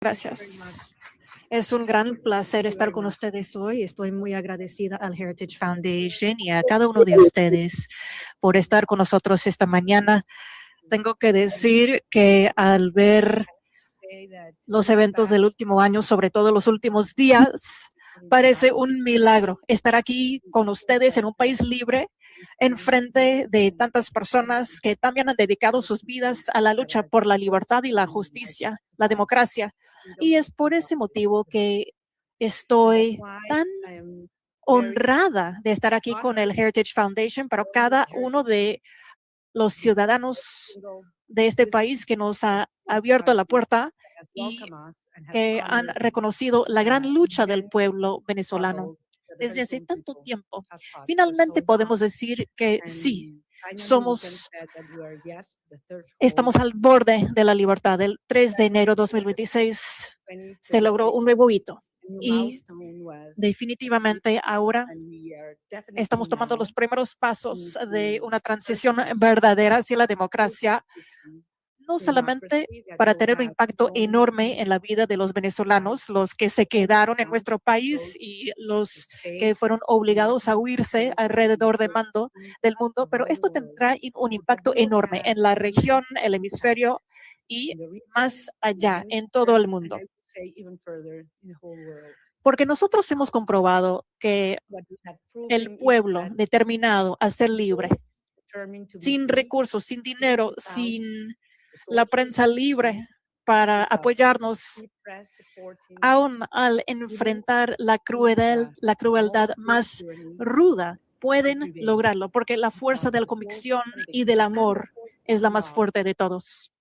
Gracias. Es un gran placer estar con ustedes hoy. Estoy muy agradecida al Heritage Foundation y a cada uno de ustedes por estar con nosotros esta mañana. Tengo que decir que al ver los eventos del último año, sobre todo los últimos días, parece un milagro estar aquí con ustedes en un país libre, en frente de tantas personas que también han dedicado sus vidas a la lucha por la libertad y la justicia, la democracia. Y es por ese motivo que estoy tan honrada de estar aquí con el Heritage Foundation para cada uno de los ciudadanos de este país que nos ha abierto la puerta y que han reconocido la gran lucha del pueblo venezolano desde hace tanto tiempo. Finalmente podemos decir que sí, estamos al borde de la libertad. El 3 de enero de 2026 se logró un nuevo hito y definitivamente ahora estamos tomando los primeros pasos de una transición verdadera hacia la democracia, no solamente para tener un impacto enorme en la vida de los venezolanos, los que se quedaron en nuestro país y los que fueron obligados a huirse alrededor del mundo, pero esto tendrá un impacto enorme en la región, el hemisferio y más allá, en todo el mundo. Porque nosotros hemos comprobado que el pueblo determinado a ser libre, sin recursos, sin dinero, sin la prensa libre para apoyarnos, aún al enfrentar la crueldad más ruda, pueden lograrlo, porque la fuerza de la convicción y del amor es la más fuerte de todos.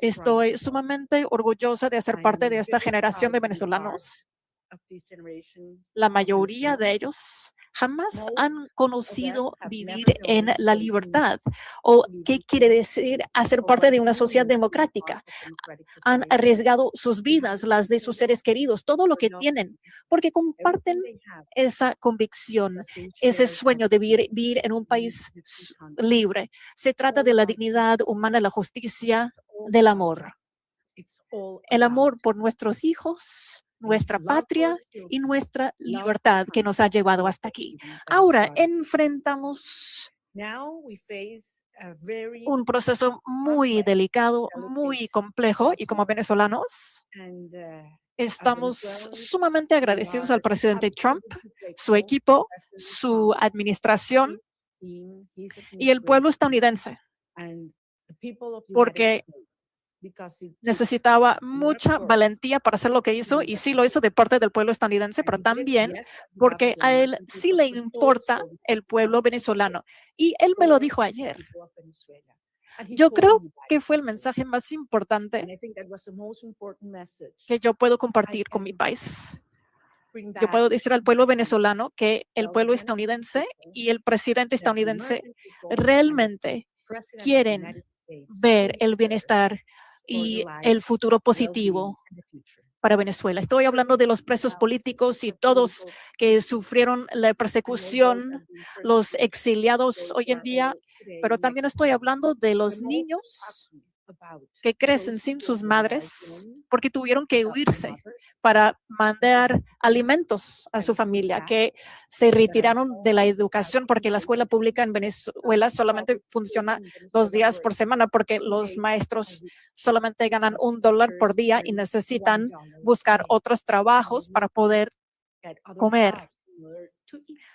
Estoy sumamente orgullosa de ser parte de esta generación de venezolanos. La mayoría de ellos jamás han conocido vivir en la libertad o qué quiere decir hacer parte de una sociedad democrática. Han arriesgado sus vidas, las de sus seres queridos, todo lo que tienen, porque comparten esa convicción, ese sueño de vivir en un país libre. Se trata de la dignidad humana, la justicia, del amor. El amor por nuestros hijos, nuestra patria y nuestra libertad que nos ha llevado hasta aquí. Ahora enfrentamos un proceso muy delicado, muy complejo, y como venezolanos estamos sumamente agradecidos al presidente Trump, su equipo, su administración y el pueblo estadounidense, porque necesitaba mucha valentía para hacer lo que hizo, y sí lo hizo de parte del pueblo estadounidense, pero también porque a él sí le importa el pueblo venezolano. Y él me lo dijo ayer. Yo creo que fue el mensaje más importante que yo puedo compartir con mi país. Yo puedo decir al pueblo venezolano que el pueblo estadounidense y el presidente estadounidense realmente quieren ver el bienestar y el futuro positivo para Venezuela. Estoy hablando de los presos políticos y todos que sufrieron la persecución, los exiliados hoy en día, pero también estoy hablando de los niños que crecen sin sus madres porque tuvieron que huirse para mandar alimentos a su familia, que se retiraron de la educación porque la escuela pública en Venezuela solamente funciona 2 días por semana porque los maestros solamente ganan $1 por día y necesitan buscar otros trabajos para poder comer.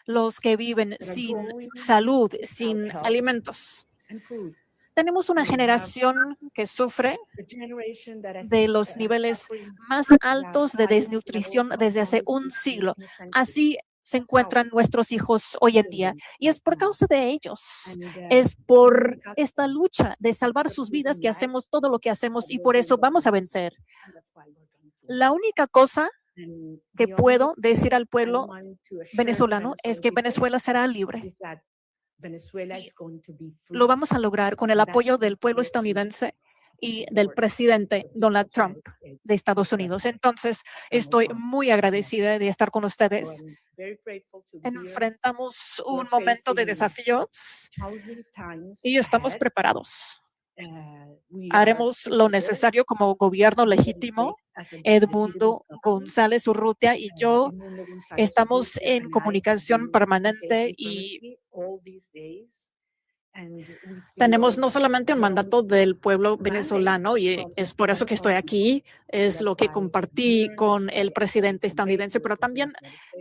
Los que viven sin salud, sin alimentos. Tenemos una generación que sufre de los niveles más altos de desnutrición desde hace un siglo. Así se encuentran nuestros hijos hoy en día. Y es por causa de ellos, es por esta lucha de salvar sus vidas que hacemos todo lo que hacemos, y por eso vamos a vencer. La única cosa que puedo decir al pueblo venezolano es que Venezuela será libre. Lo vamos a lograr con el apoyo del pueblo estadounidense y del presidente Donald Trump de Estados Unidos. Entonces, estoy muy agradecida de estar con ustedes. Enfrentamos un momento de desafíos y estamos preparados. haremos lo necesario como gobierno legítimo. Edmundo González Urrutia y yo estamos en comunicación permanente y tenemos no solamente un mandato del pueblo venezolano, y es por eso que estoy aquí, es lo que compartí con el presidente estadounidense, pero también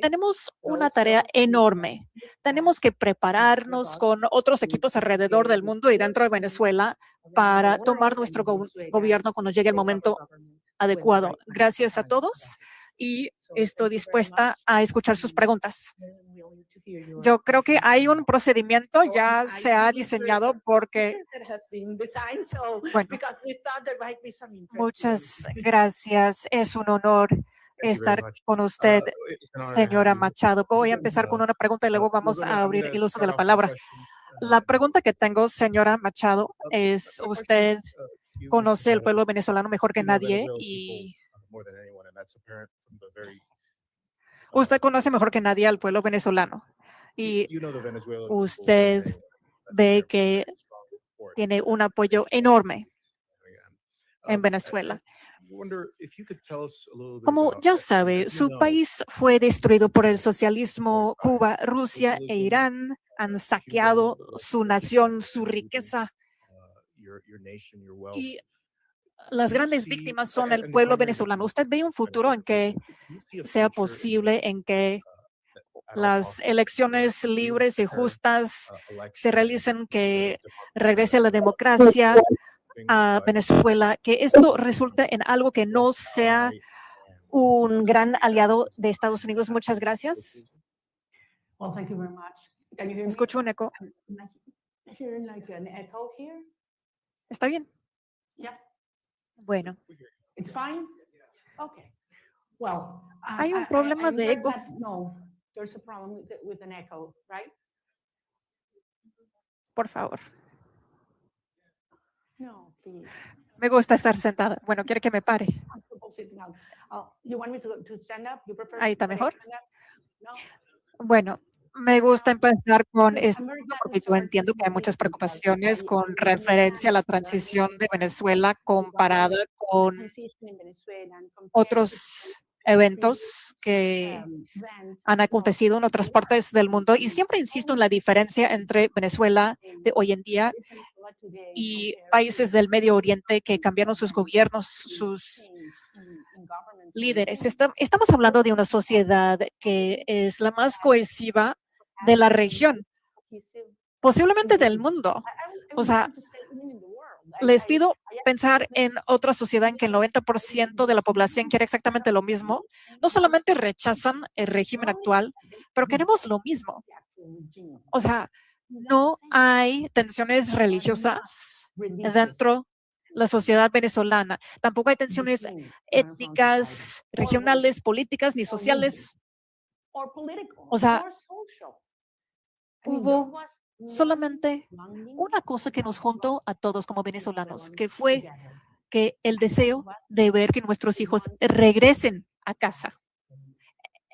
tenemos una tarea enorme. Tenemos que prepararnos con otros equipos alrededor del mundo y dentro de Venezuela para tomar nuestro gobierno cuando llegue el momento adecuado. Gracias a todos y estoy dispuesta a escuchar sus preguntas. Yo creo que hay un procedimiento, ya se ha diseñado porque, bueno, muchas gracias. Es un honor estar con usted, señora Machado. Voy a empezar con una pregunta y luego vamos a abrir el uso de la palabra. La pregunta que tengo, señora Machado, es usted conoce el pueblo venezolano mejor que nadie y usted conoce mejor que nadie al pueblo venezolano y usted ve que tiene un apoyo enorme en Venezuela. Como ya sabe, su país fue destruido por el socialismo. Cuba, Rusia e Irán han saqueado su nación, su riqueza. Y las grandes víctimas son el pueblo venezolano. ¿Usted ve un futuro en que sea posible, en que las elecciones libres y justas se realicen, que regrese la democracia a Venezuela, que esto resulte en algo que no sea un gran aliado de Estados Unidos? Muchas gracias. Escucho un eco. ¿Está bien? Bueno. Hay un problema de eco. Por favor. Me gusta estar sentada. Bueno, ¿quiere que me pare? Ahí está mejor. Bueno, me gusta empezar con esto porque yo entiendo que hay muchas preocupaciones con referencia a la transición de Venezuela comparada con otros eventos que han acontecido en otras partes del mundo. Y siempre insisto en la diferencia entre Venezuela de hoy en día y países del Medio Oriente que cambiaron sus gobiernos, sus líderes. Estamos hablando de una sociedad que es la más cohesiva de la región, posiblemente del mundo. O sea, les pido pensar en otra sociedad en que el 90% de la población quiere exactamente lo mismo. No solamente rechazan el régimen actual, pero queremos lo mismo. O sea, no hay tensiones religiosas dentro de la sociedad venezolana. Tampoco hay tensiones étnicas, regionales, políticas ni sociales. O sea, hubo solamente una cosa que nos juntó a todos como venezolanos, que fue que el deseo de ver que nuestros hijos regresen a casa.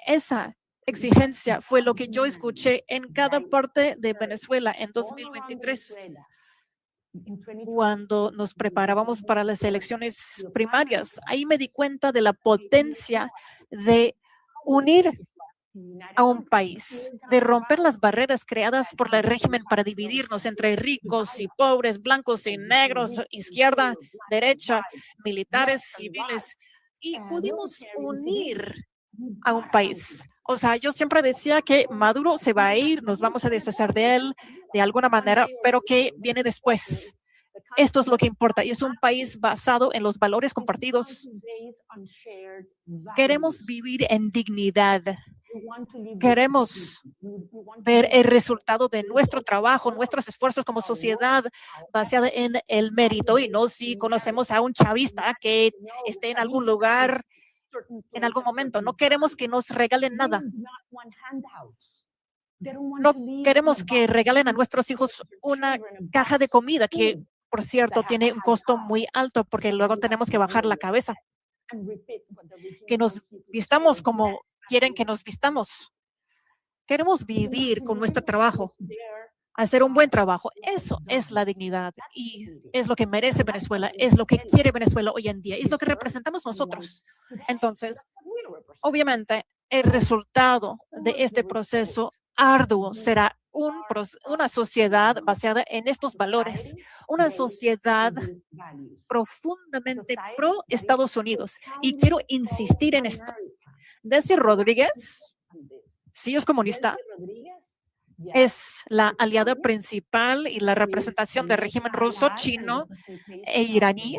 Esa exigencia fue lo que yo escuché en cada parte de Venezuela en 2023, cuando nos preparábamos para las elecciones primarias. Ahí me di cuenta de la potencia de unir a un país, de romper las barreras creadas por el régimen para dividirnos entre ricos y pobres, blancos y negros, izquierda, derecha, militares, civiles, y pudimos unir a un país. O sea, yo siempre decía que Maduro se va a ir, nos vamos a deshacer de él de alguna manera, pero ¿qué viene después? Esto es lo que importa y es un país basado en los valores compartidos. Queremos vivir en dignidad. Queremos ver el resultado de nuestro trabajo, nuestros esfuerzos como sociedad basada en el mérito y no si conocemos a un chavista que esté en algún lugar en algún momento. No queremos que nos regalen nada. No queremos que regalen a nuestros hijos una caja de comida que, por cierto, tiene un costo muy alto porque luego tenemos que bajar la cabeza. Que nos vistamos como quieren que nos vistamos. Queremos vivir con nuestro trabajo. hacer un buen trabajo. Eso es la dignidad y es lo que merece Venezuela, es lo que quiere Venezuela hoy en día, es lo que representamos nosotros. Entonces, obviamente, el resultado de este proceso arduo será una sociedad basada en estos valores, una sociedad profundamente pro Estados Unidos. Y quiero insistir en esto. Delcy Rodríguez, sí es comunista, es la aliada principal y la representación del régimen ruso, chino e iraní,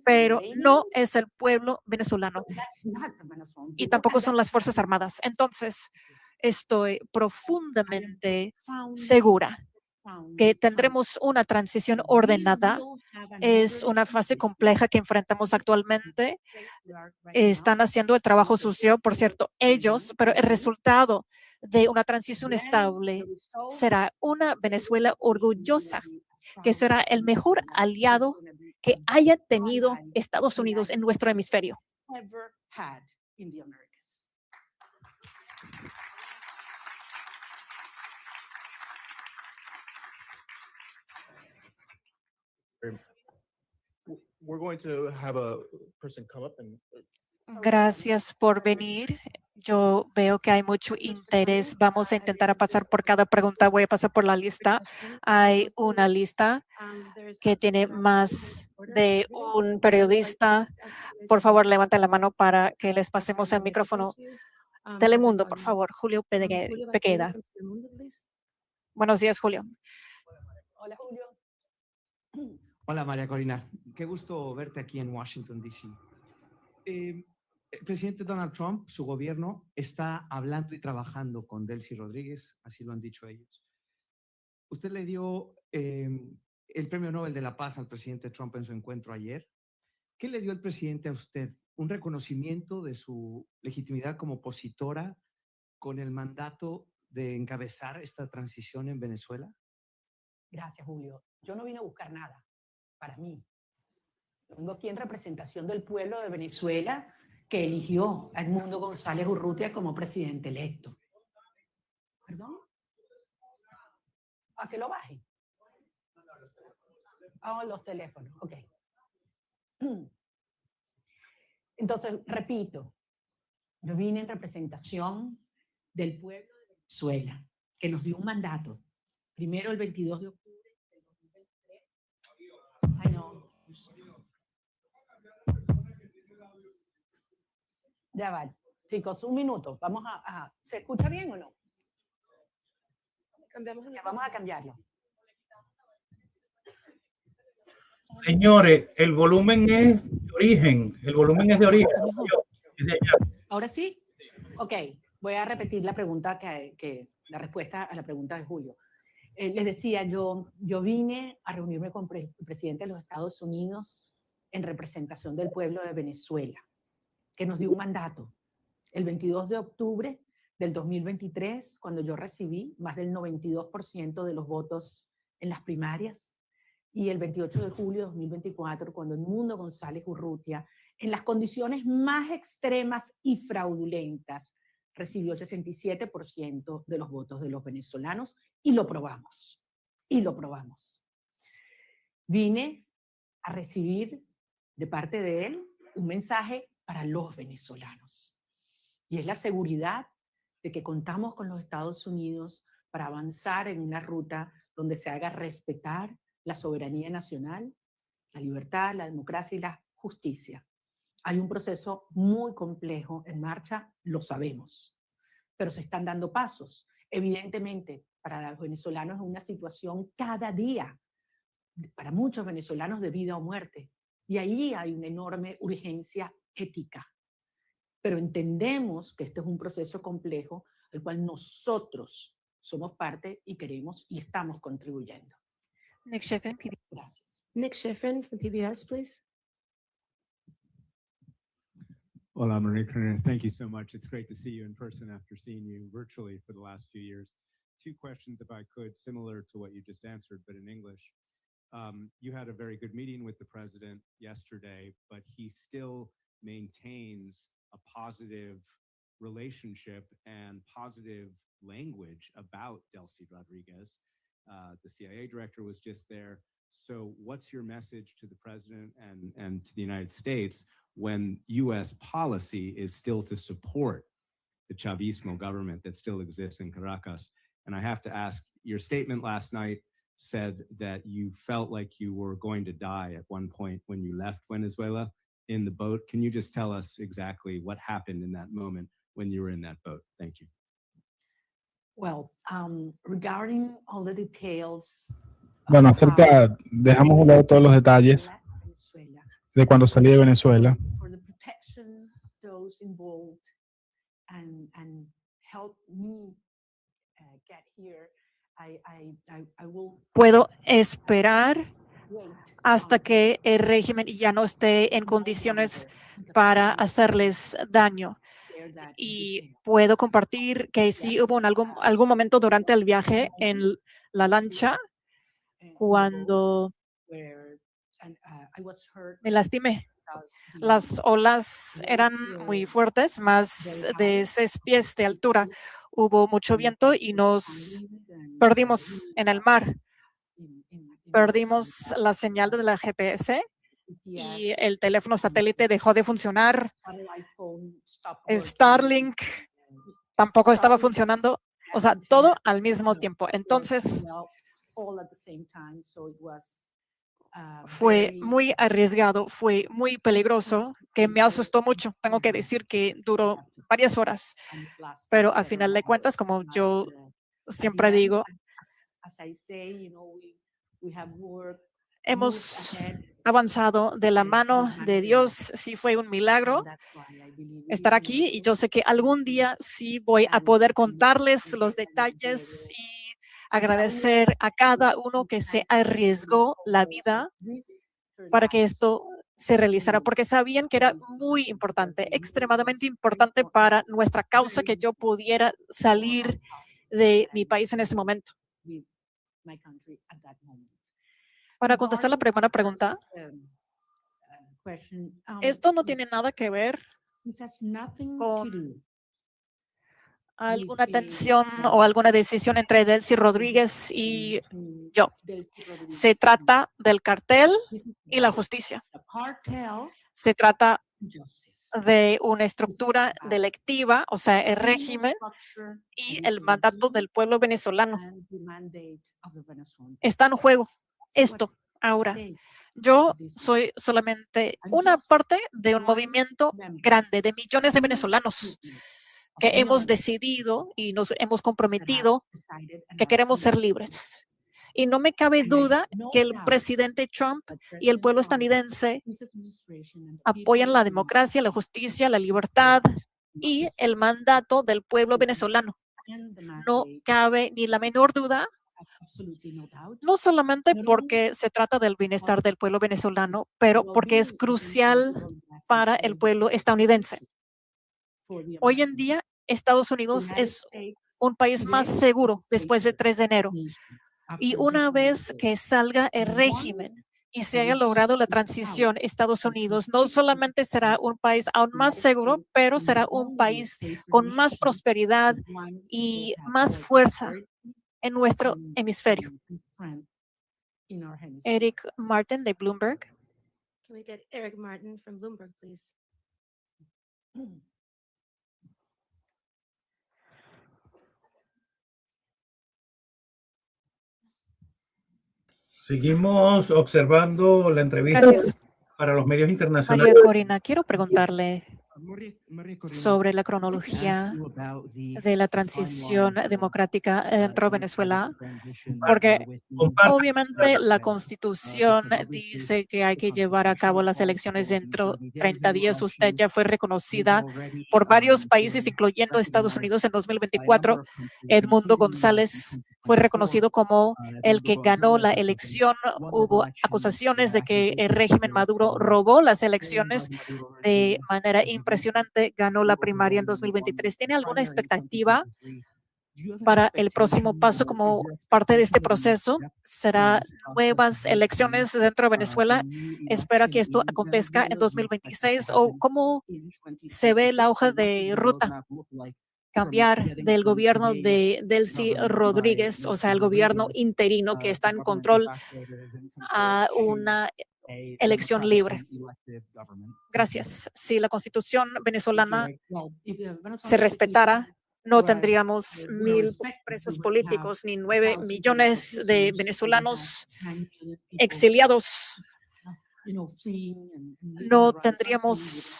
pero no es el pueblo venezolano y tampoco son las Fuerzas Armadas. Entonces, estoy profundamente segura que tendremos una transición ordenada. Es una fase compleja que enfrentamos actualmente. Están haciendo el trabajo sucio, por cierto, ellos, pero el resultado de una transición estable será una Venezuela orgullosa, que será el mejor aliado que haya tenido Estados Unidos en nuestro hemisferio. We're going to have a person come up and Gracias por venir. Yo veo que hay mucho interés. Vamos a intentar pasar por cada pregunta. Voy a pasar por la lista. Hay una lista que tiene más de un periodista. Por favor, levanten la mano para que les pasemos el micrófono. Telemundo, por favor. Julio Pequeda. Buenos días, Julio. Hola, Julio. Hola, María Corina. Qué gusto verte aquí en Washington, D.C. El presidente Donald Trump, su gobierno, está hablando y trabajando con Delcy Rodríguez, así lo han dicho ellos. Usted le dio el Premio Nobel de la Paz al presidente Trump en su encuentro ayer. ¿Qué le dio el presidente a usted? ¿Un reconocimiento de su legitimidad como opositora con el mandato de encabezar esta transición en Venezuela? Gracias, Julio. Yo no vine a buscar nada para mí. Vengo aquí en representación del pueblo de Venezuela que eligió a Edmundo González Urrutia como presidente electo. ¿Perdón? ¿A que lo baje? Ah, los teléfonos, ok. Entonces, repito, yo vine en representación del pueblo de Venezuela, que nos dio un mandato. Primero el 22 de octubre del 2023. Ay, no. Ya va. Chicos, un minuto. Vamos a ¿se escucha bien o no? Vamos a cambiarlo. Señores, el volumen es de origen. El volumen es de origen. ¿Ahora sí? Ok, voy a repetir la pregunta la respuesta a la pregunta de Julio. Les decía, yo vine a reunirme con el presidente de los Estados Unidos en representación del pueblo de Venezuela, que nos dio un mandato. El 22 de octubre del 2023, cuando yo recibí más del 92% de los votos en las primarias, y el 28 de julio de 2024, cuando Edmundo González Urrutia, en las condiciones más extremas y fraudulentas, recibió el 67% de los votos de los venezolanos y lo probamos. Y lo probamos. Vine a recibir de parte de él un mensaje para los venezolanos. Y es la seguridad de que contamos con los Estados Unidos para avanzar en una ruta donde se haga respetar la soberanía nacional, la libertad, la democracia y la justicia. Hay un proceso muy complejo en marcha, lo sabemos, pero se están dando pasos. Evidentemente, para los venezolanos es una situación cada día, para muchos venezolanos de vida o muerte, y ahí hay una enorme urgencia ética. Pero entendemos que este es un proceso complejo al cual nosotros somos parte y queremos y estamos contribuyendo. Nick Sheffin, PBS. Gracias. Nick Sheffin from PBS, please. Hola, Maria Corina. Thank you so much. It's great to see you in person after seeing you virtually for the last few years. Two questions, if I could, similar to what you just answered, but in English. You had a very good meeting with the president yesterday, but he still maintains a positive relationship and positive language about Delcy Rodriguez. The CIA director was just there. So what's your message to the president and to the United States when U.S. policy is still to support the Chavismo government that still exists in Caracas? And I have to ask, your statement last night said that you felt like you were going to die at one point when you left Venezuela in the boat. Can you just tell us exactly what happened in that moment when you were in that boat? Thank you. Well, regarding all the details. Bueno, dejamos a un lado todos los detalles Venezuela, de cuando salí de Venezuela for the protection those involved and help me get here. I will Puedo esperar wait hasta until que el régimen ya no esté en condiciones para hacerles daño. share that Y detail. puedo compartir que sí hubo algún momento durante el viaje en la lancha cuando Where, I was hurt me lastimé. because Las olas eran muy fuertes, más de 6 pies de altura. Hubo mucho viento y nos perdimos en el mar. Perdimos la señal de la GPS y el teléfono satélite dejó de funcionar. Starlink tampoco estaba funcionando. O sea, todo al mismo tiempo. Entonces, fue muy arriesgado, fue muy peligroso, que me asustó mucho. Tengo que decir que duró varias horas, pero al final de cuentas, como yo siempre digo, hemos avanzado de la mano de Dios. Sí fue un milagro estar aquí y yo sé que algún día sí voy a poder contarles los detalles y agradecer a cada uno que se arriesgó la vida para que esto se realizara, porque sabían que era muy importante, extremadamente importante para nuestra causa que yo pudiera salir de mi país en ese momento. Para contestar la primera pregunta, esto no tiene nada que ver con alguna tensión o alguna decisión entre Delcy Rodríguez y yo. Se trata del cartel y la justicia. Se trata de una estructura delictiva, o sea, el régimen y el mandato del pueblo venezolano. Está en juego esto ahora. Yo soy solamente una parte de un movimiento grande de millones de venezolanos que hemos decidido y nos hemos comprometido que queremos ser libres. Y no me cabe duda que el presidente Trump y el pueblo estadounidense apoyan la democracia, la justicia, la libertad y el mandato del pueblo venezolano. No cabe ni la menor duda, no solamente porque se trata del bienestar del pueblo venezolano, pero porque es crucial para el pueblo estadounidense. Hoy en día, Estados Unidos es un país más seguro después del 3 de enero. Y una vez que salga el régimen y se haya logrado la transición, Estados Unidos no solamente será un país aún más seguro, pero será un país con más prosperidad y más fuerza en nuestro hemisferio. Eric Martin de Bloomberg. Can we get Eric Martin from Bloomberg, please? Seguimos observando la entrevista Gracias. para los medios internacionales. María Corina, quiero preguntarle sobre la cronología de la transición democrática dentro de Venezuela, porque obviamente la Constitución dice que hay que llevar a cabo las elecciones dentro de 30 días. Usted ya fue reconocida por varios países, incluyendo Estados Unidos en 2024. Edmundo González fue reconocido como el que ganó la elección. Hubo acusaciones de que el régimen Maduro robó las elecciones de manera impresionante. Ganó la primaria en 2023. ¿Tiene alguna expectativa Para el próximo paso, como parte de este proceso, será nuevas elecciones dentro de Venezuela. Espera que esto acontezca en 2026 o cómo se ve la hoja de ruta cambiar del gobierno de Delcy Rodríguez, o sea, el gobierno interino que está en control, a una elección libre. Gracias. Si la constitución venezolana se respetara, no tendríamos 1,000 presos políticos ni 9 millones de venezolanos exiliados. No tendríamos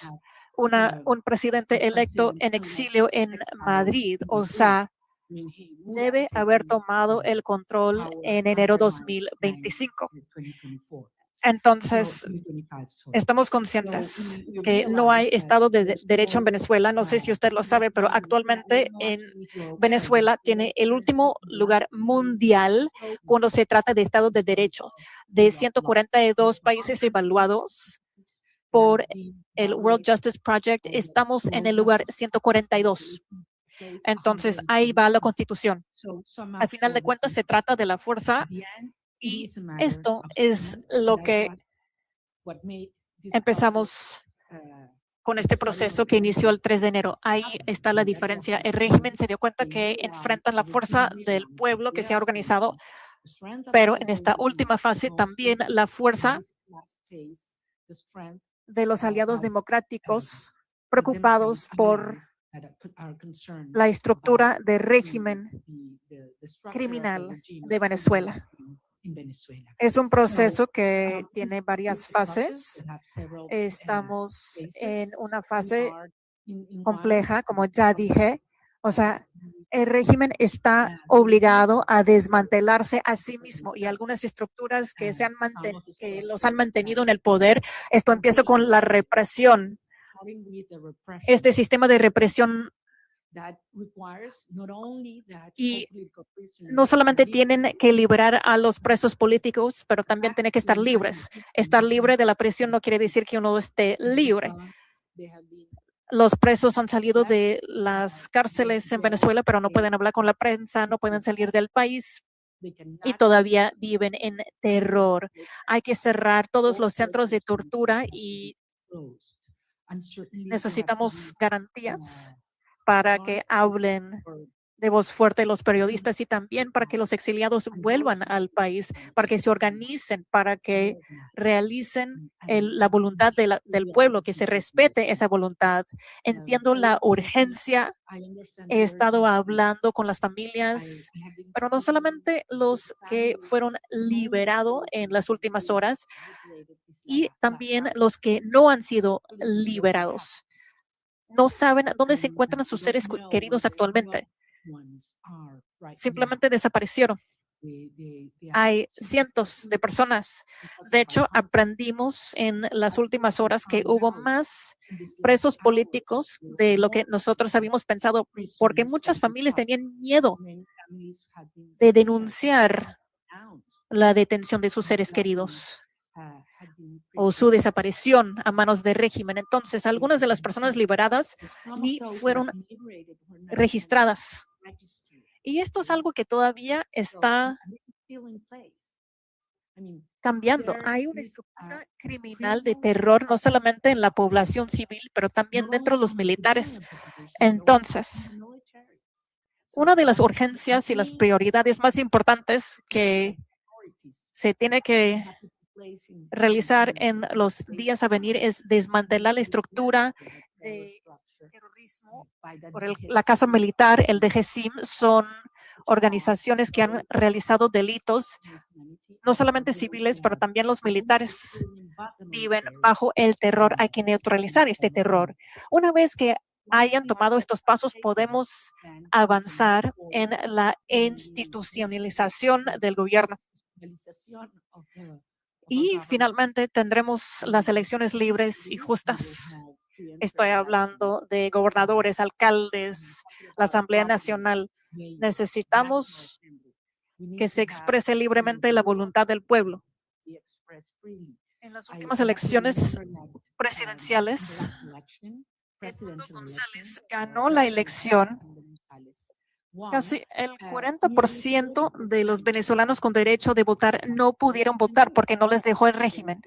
un presidente electo en exilio en Madrid. O sea, debe haber tomado el control en enero 2025. Entonces, estamos conscientes que no hay Estado de Derecho en Venezuela. No sé si usted lo sabe, pero actualmente en Venezuela tiene el último lugar mundial cuando se trata de Estado de Derecho. De 142 países evaluados por el World Justice Project, estamos en el lugar 142. Entonces, ahí va la Constitución. Al final de cuentas, se trata de la fuerza. Y esto es lo que empezamos con este proceso que inició el 3 de enero. Ahí está la diferencia. El régimen se dio cuenta que enfrentan la fuerza del pueblo que se ha organizado, pero en esta última fase también la fuerza de los aliados democráticos preocupados por la estructura de régimen criminal de Venezuela. Es un proceso que tiene varias fases. Estamos en una fase compleja, como ya dije. O sea, el régimen está obligado a desmantelarse a sí mismo y algunas estructuras que los han mantenido en el poder. Esto empieza con la represión. Este sistema de represión y no solamente tienen que liberar a los presos políticos, pero también tienen que estar libres. Estar libre de la prisión no quiere decir que uno esté libre. Los presos han salido de las cárceles en Venezuela, pero no pueden hablar con la prensa, no pueden salir del país y todavía viven en terror. Hay que cerrar todos los centros de tortura y necesitamos garantías para que hablen de voz fuerte los periodistas y también para que los exiliados vuelvan al país, para que se organicen, para que realicen la voluntad del pueblo, que se respete esa voluntad. Entiendo la urgencia. He estado hablando con las familias, pero no solamente los que fueron liberados en las últimas horas, y también los que no han sido liberados. No saben dónde se encuentran sus seres queridos actualmente. Simplemente desaparecieron. Hay cientos de personas. De hecho, aprendimos en las últimas horas que hubo más presos políticos de lo que nosotros habíamos pensado, porque muchas familias tenían miedo de denunciar la detención de sus seres queridos o su desaparición a manos del régimen. Entonces, algunas de las personas liberadas ni fueron registradas. Y esto es algo que todavía está cambiando. Hay una estructura criminal de terror, no solamente en la población civil, pero también dentro de los militares. Entonces, una de las urgencias y las prioridades más importantes que se tiene que realizar en los días a venir es desmantelar la estructura de terrorismo por la Casa Militar, el DGCIM. Son organizaciones que han realizado delitos, no solamente civiles, pero también los militares viven bajo el terror. Hay que neutralizar este terror. Una vez que hayan tomado estos pasos, podemos avanzar en la institucionalización del gobierno. Y finalmente tendremos las elecciones libres y justas. Estoy hablando de gobernadores, alcaldes, la Asamblea Nacional. Necesitamos que se exprese libremente la voluntad del pueblo. En las últimas elecciones presidenciales, Edmundo González ganó la elección Casi el 40% de los venezolanos con derecho de votar no pudieron votar porque no les dejó el régimen.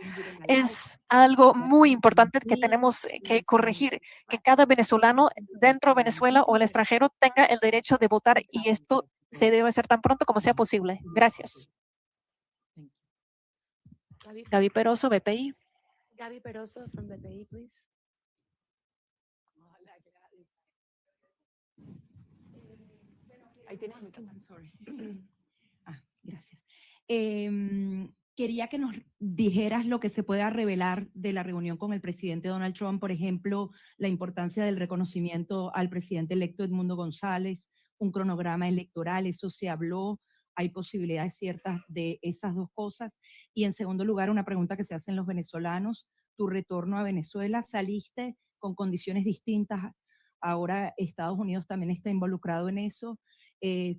Es algo muy importante que tenemos que corregir, que cada venezolano dentro de Venezuela o el extranjero tenga el derecho de votar y esto se debe hacer tan pronto como sea posible. Gracias. Gaby Peroso, BPI. Gaby Peroso from BPI, please. Ahí tienes el micrófono. Gracias. Quería que nos dijeras lo que se pueda revelar de la reunión con el presidente Donald Trump, por ejemplo, la importancia del reconocimiento al presidente electo Edmundo González, un cronograma electoral, eso se habló, hay posibilidades ciertas de esas dos cosas. Y en segundo lugar, una pregunta que se hacen los venezolanos, tu retorno a Venezuela, saliste con condiciones distintas, ahora Estados Unidos también está involucrado en eso.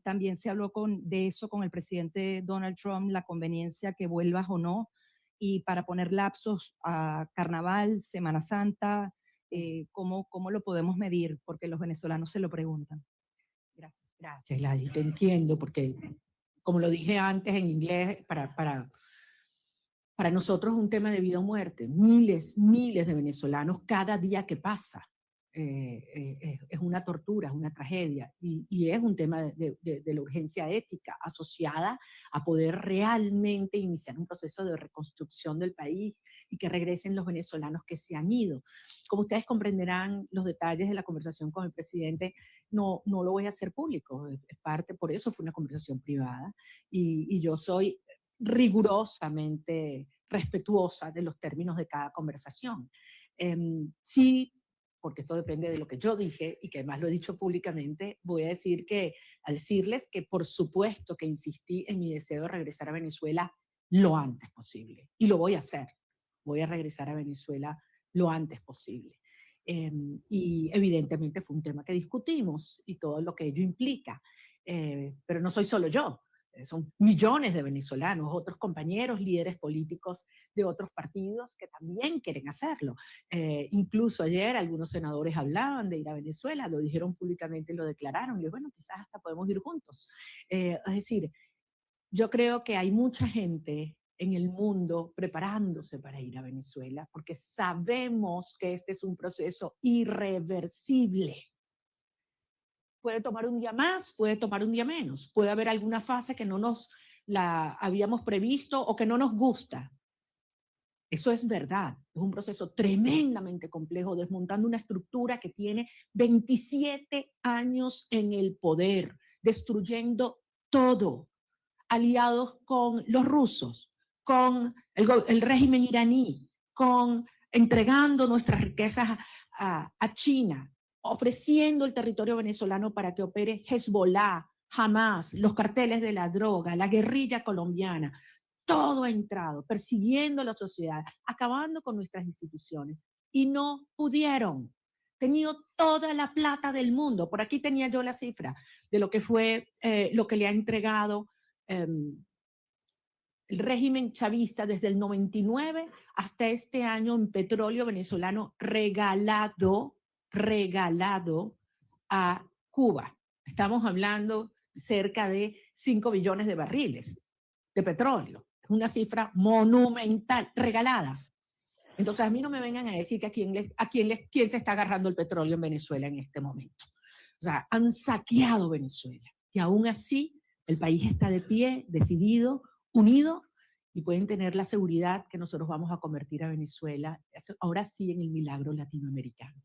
También se habló de eso con el presidente Donald Trump, la conveniencia que vuelvas o no, y para poner lapsos a Carnaval, Semana Santa, ¿cómo lo podemos medir? Porque los venezolanos se lo preguntan. Gracias. Gracias, Gladys, te entiendo, porque como lo dije antes en inglés, para nosotros es un tema de vida o muerte. Miles de venezolanos cada día que pasa. Es una tortura, es una tragedia y es un tema de la urgencia ética asociada a poder realmente iniciar un proceso de reconstrucción del país y que regresen los venezolanos que se han ido. Como ustedes comprenderán, los detalles de la conversación con el presidente no lo voy a hacer público, es parte, por eso fue una conversación privada y yo soy rigurosamente respetuosa de los términos de cada conversación. Sí, porque esto depende de lo que yo dije y que además lo he dicho públicamente, voy a decirles que por supuesto que insistí en mi deseo de regresar a Venezuela lo antes posible. Y lo voy a hacer. Voy a regresar a Venezuela lo antes posible. Y evidentemente fue un tema que discutimos y todo lo que ello implica. Pero no soy solo yo. Son millones de venezolanos, otros compañeros, líderes políticos de otros partidos que también quieren hacerlo. Incluso ayer algunos senadores hablaban de ir a Venezuela, lo dijeron públicamente, lo declararon, y bueno, quizás hasta podemos ir juntos. Es decir, yo creo que hay mucha gente en el mundo preparándose para ir a Venezuela, porque sabemos que este es un proceso irreversible. Puede tomar un día más, puede tomar un día menos. Puede haber alguna fase que no nos la habíamos previsto o que no nos gusta. Eso es verdad. Es un proceso tremendamente complejo, desmontando una estructura que tiene 27 años en el poder, destruyendo todo, aliados con los rusos, con el régimen iraní, entregando nuestras riquezas a China, ofreciendo el territorio venezolano para que opere Hezbollah, Hamas, los carteles de la droga, la guerrilla colombiana, todo ha entrado, persiguiendo a la sociedad, acabando con nuestras instituciones. Y no pudieron. Tenido toda la plata del mundo. Por aquí tenía yo la cifra de lo que fue, lo que le ha entregado el régimen chavista desde el 99 hasta este año en petróleo venezolano regalado a Cuba. Estamos hablando cerca de 5 billones de barriles de petróleo. Es una cifra monumental, regalada. Entonces a mí no me vengan a decir que quién se está agarrando el petróleo en Venezuela en este momento. O sea, han saqueado Venezuela y aún así el país está de pie, decidido, unido, y pueden tener la seguridad que nosotros vamos a convertir a Venezuela, ahora sí, en el milagro latinoamericano.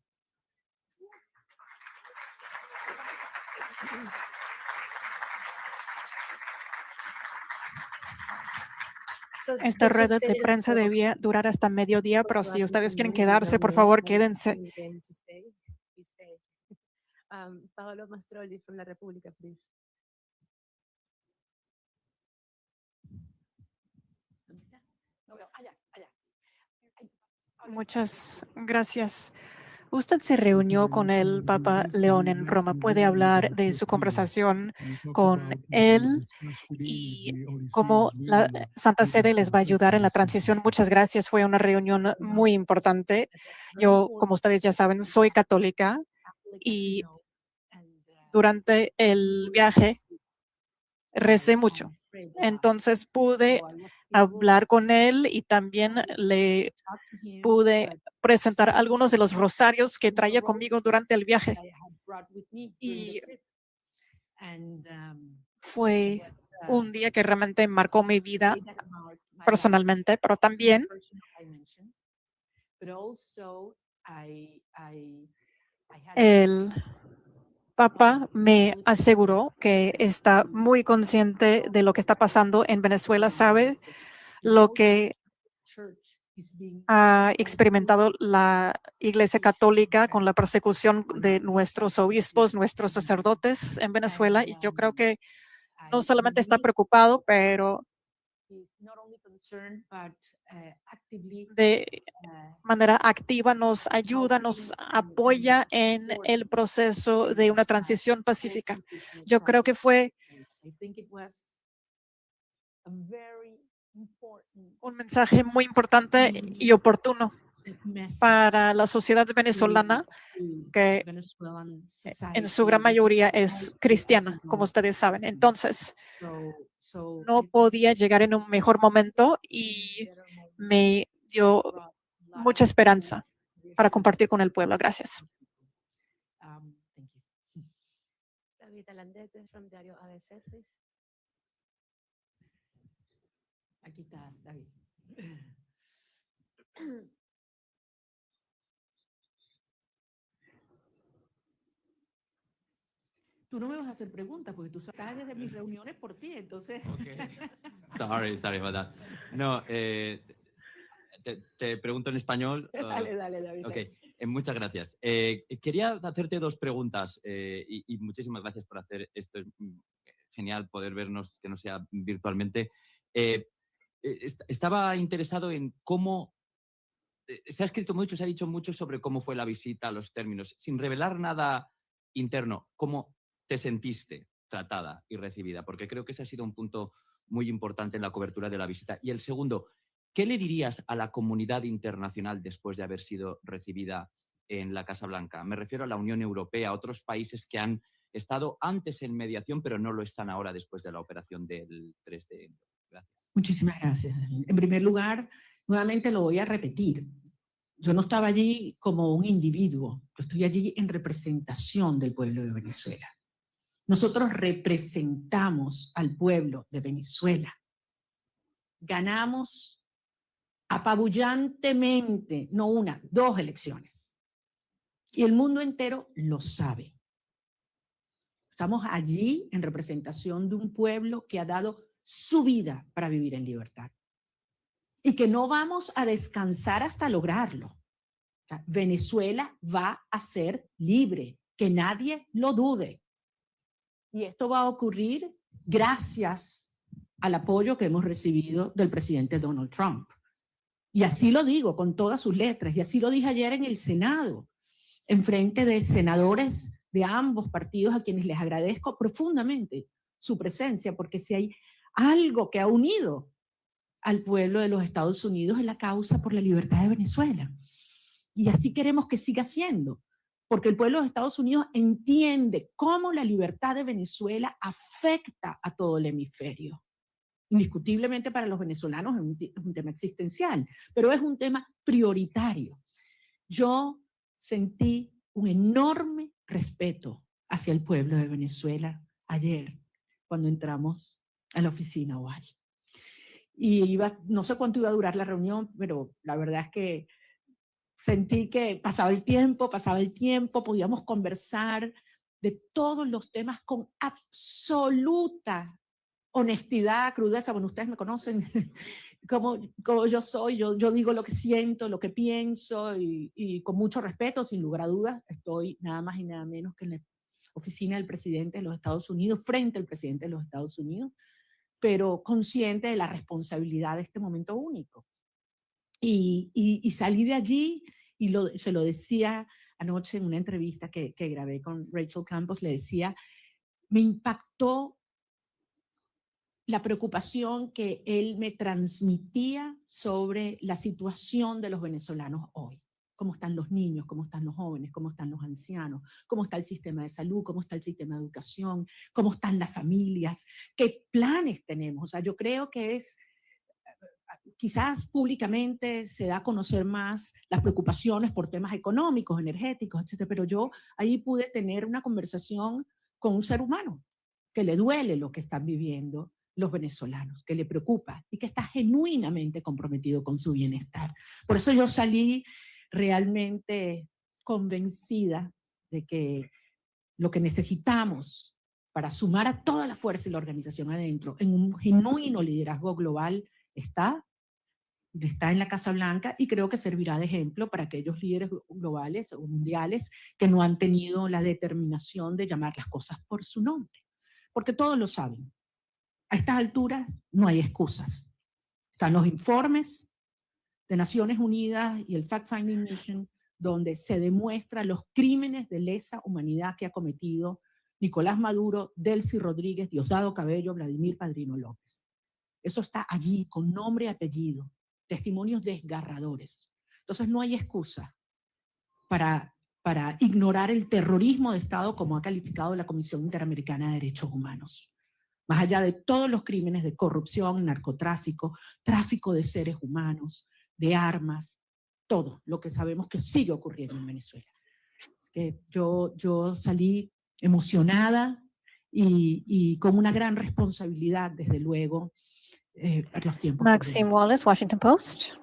Esta rueda de prensa debía durar hasta mediodía, pero si ustedes quieren quedarse, por favor, quédense. Paolo Mastrolli from La República, please. Muchas gracias. Usted se reunió con el Papa León en Roma. ¿Puede hablar de su conversación con él y cómo la Santa Sede les va a ayudar en la transición? Muchas gracias. Fue una reunión muy importante. Yo, como ustedes ya saben, soy católica y durante el viaje recé mucho. Entonces pude hablar con él y también le pude presentar algunos de los rosarios que traía conmigo durante el viaje. Y fue un día que realmente marcó mi vida personalmente, pero también el Papa me aseguró que está muy consciente de lo que está pasando en Venezuela, sabe lo que ha experimentado la Iglesia Católica con la persecución de nuestros obispos, nuestros sacerdotes en Venezuela, y yo creo que no solamente está preocupado, pero de manera activa nos ayuda, nos apoya en el proceso de una transición pacífica. Yo creo que fue un mensaje muy importante y oportuno para la sociedad venezolana, que en su gran mayoría es cristiana, como ustedes saben. Entonces, no podía llegar en un mejor momento y me dio mucha esperanza para compartir con el pueblo. Gracias. David Alandete from Diario ABC, please. Aquí está, David. Tú no me vas a hacer preguntas porque tú estás desde mis reuniones por ti, entonces. Okay. Sorry about that. No, te pregunto en español. Dale, David. Ok, muchas gracias. Quería hacerte dos preguntas y muchísimas gracias por hacer esto. Es genial poder vernos, que no sea virtualmente. Estaba interesado en cómo se ha escrito mucho, se ha dicho mucho sobre cómo fue la visita, los términos, sin revelar nada interno. ¿Cómo te sentiste tratada y recibida? Porque creo que ese ha sido un punto muy importante en la cobertura de la visita. Y el segundo, ¿qué le dirías a la comunidad internacional después de haber sido recibida en la Casa Blanca? Me refiero a la Unión Europea, a otros países que han estado antes en mediación, pero no lo están ahora después de la operación del 3 de enero. Gracias. Muchísimas gracias. En primer lugar, nuevamente lo voy a repetir. Yo no estaba allí como un individuo, yo estoy allí en representación del pueblo de Venezuela. Nosotros representamos al pueblo de Venezuela. Ganamos apabullantemente, no una, 2 elecciones. Y el mundo entero lo sabe. Estamos allí en representación de un pueblo que ha dado su vida para vivir en libertad. Y que no vamos a descansar hasta lograrlo. O sea, Venezuela va a ser libre, que nadie lo dude. Y esto va a ocurrir gracias al apoyo que hemos recibido del presidente Donald Trump. Y así lo digo con todas sus letras, y así lo dije ayer en el Senado, en frente de senadores de ambos partidos a quienes les agradezco profundamente su presencia, porque si hay algo que ha unido al pueblo de los Estados Unidos es la causa por la libertad de Venezuela. Y así queremos que siga siendo, porque el pueblo de Estados Unidos entiende cómo la libertad de Venezuela afecta a todo el hemisferio. Indiscutiblemente para los venezolanos es un tema existencial, pero es un tema prioritario. Yo sentí un enorme respeto hacia el pueblo de Venezuela ayer, cuando entramos a la oficina Oval. Y no sé cuánto iba a durar la reunión, pero la verdad es que sentí que pasaba el tiempo, podíamos conversar de todos los temas con absoluta honestidad, crudeza. Bueno, ustedes me conocen como yo soy, yo digo lo que siento, lo que pienso y con mucho respeto, sin lugar a dudas. Estoy nada más y nada menos que en la oficina del presidente de los Estados Unidos, frente al presidente de los Estados Unidos, pero consciente de la responsabilidad de este momento único. Y salí de allí y se lo decía anoche en una entrevista que grabé con Rachel Campos, le decía, me impactó la preocupación que él me transmitía sobre la situación de los venezolanos hoy. cómo están los niños, cómo están los jóvenes, cómo están los ancianos, cómo está el sistema de salud, cómo está el sistema de educación, cómo están las familias, qué planes tenemos. O sea, yo creo que quizás públicamente se da a conocer más las preocupaciones por temas económicos, energéticos, etc. Pero yo ahí pude tener una conversación con un ser humano que le duele lo que están viviendo los venezolanos, que le preocupa y que está genuinamente comprometido con su bienestar. Por eso yo salí realmente convencida de que lo que necesitamos para sumar a toda la fuerza y la organización adentro en un genuino liderazgo global está en la Casa Blanca, y creo que servirá de ejemplo para aquellos líderes globales o mundiales que no han tenido la determinación de llamar las cosas por su nombre. Porque todos lo saben. A estas alturas no hay excusas. Están los informes de Naciones Unidas y el Fact-Finding Mission, donde se demuestran los crímenes de lesa humanidad que ha cometido Nicolás Maduro, Delcy Rodríguez, Diosdado Cabello, Vladimir Padrino López. Eso está allí con nombre y apellido, testimonios desgarradores. Entonces no hay excusa para ignorar el terrorismo de Estado como ha calificado la Comisión Interamericana de Derechos Humanos. Más allá de todos los crímenes de corrupción, narcotráfico, tráfico de seres humanos, de armas, todo lo que sabemos que sigue ocurriendo en Venezuela. Es que yo salí emocionada y con una gran responsabilidad, desde luego, para los tiempos. Maxine Wallace, Washington Post.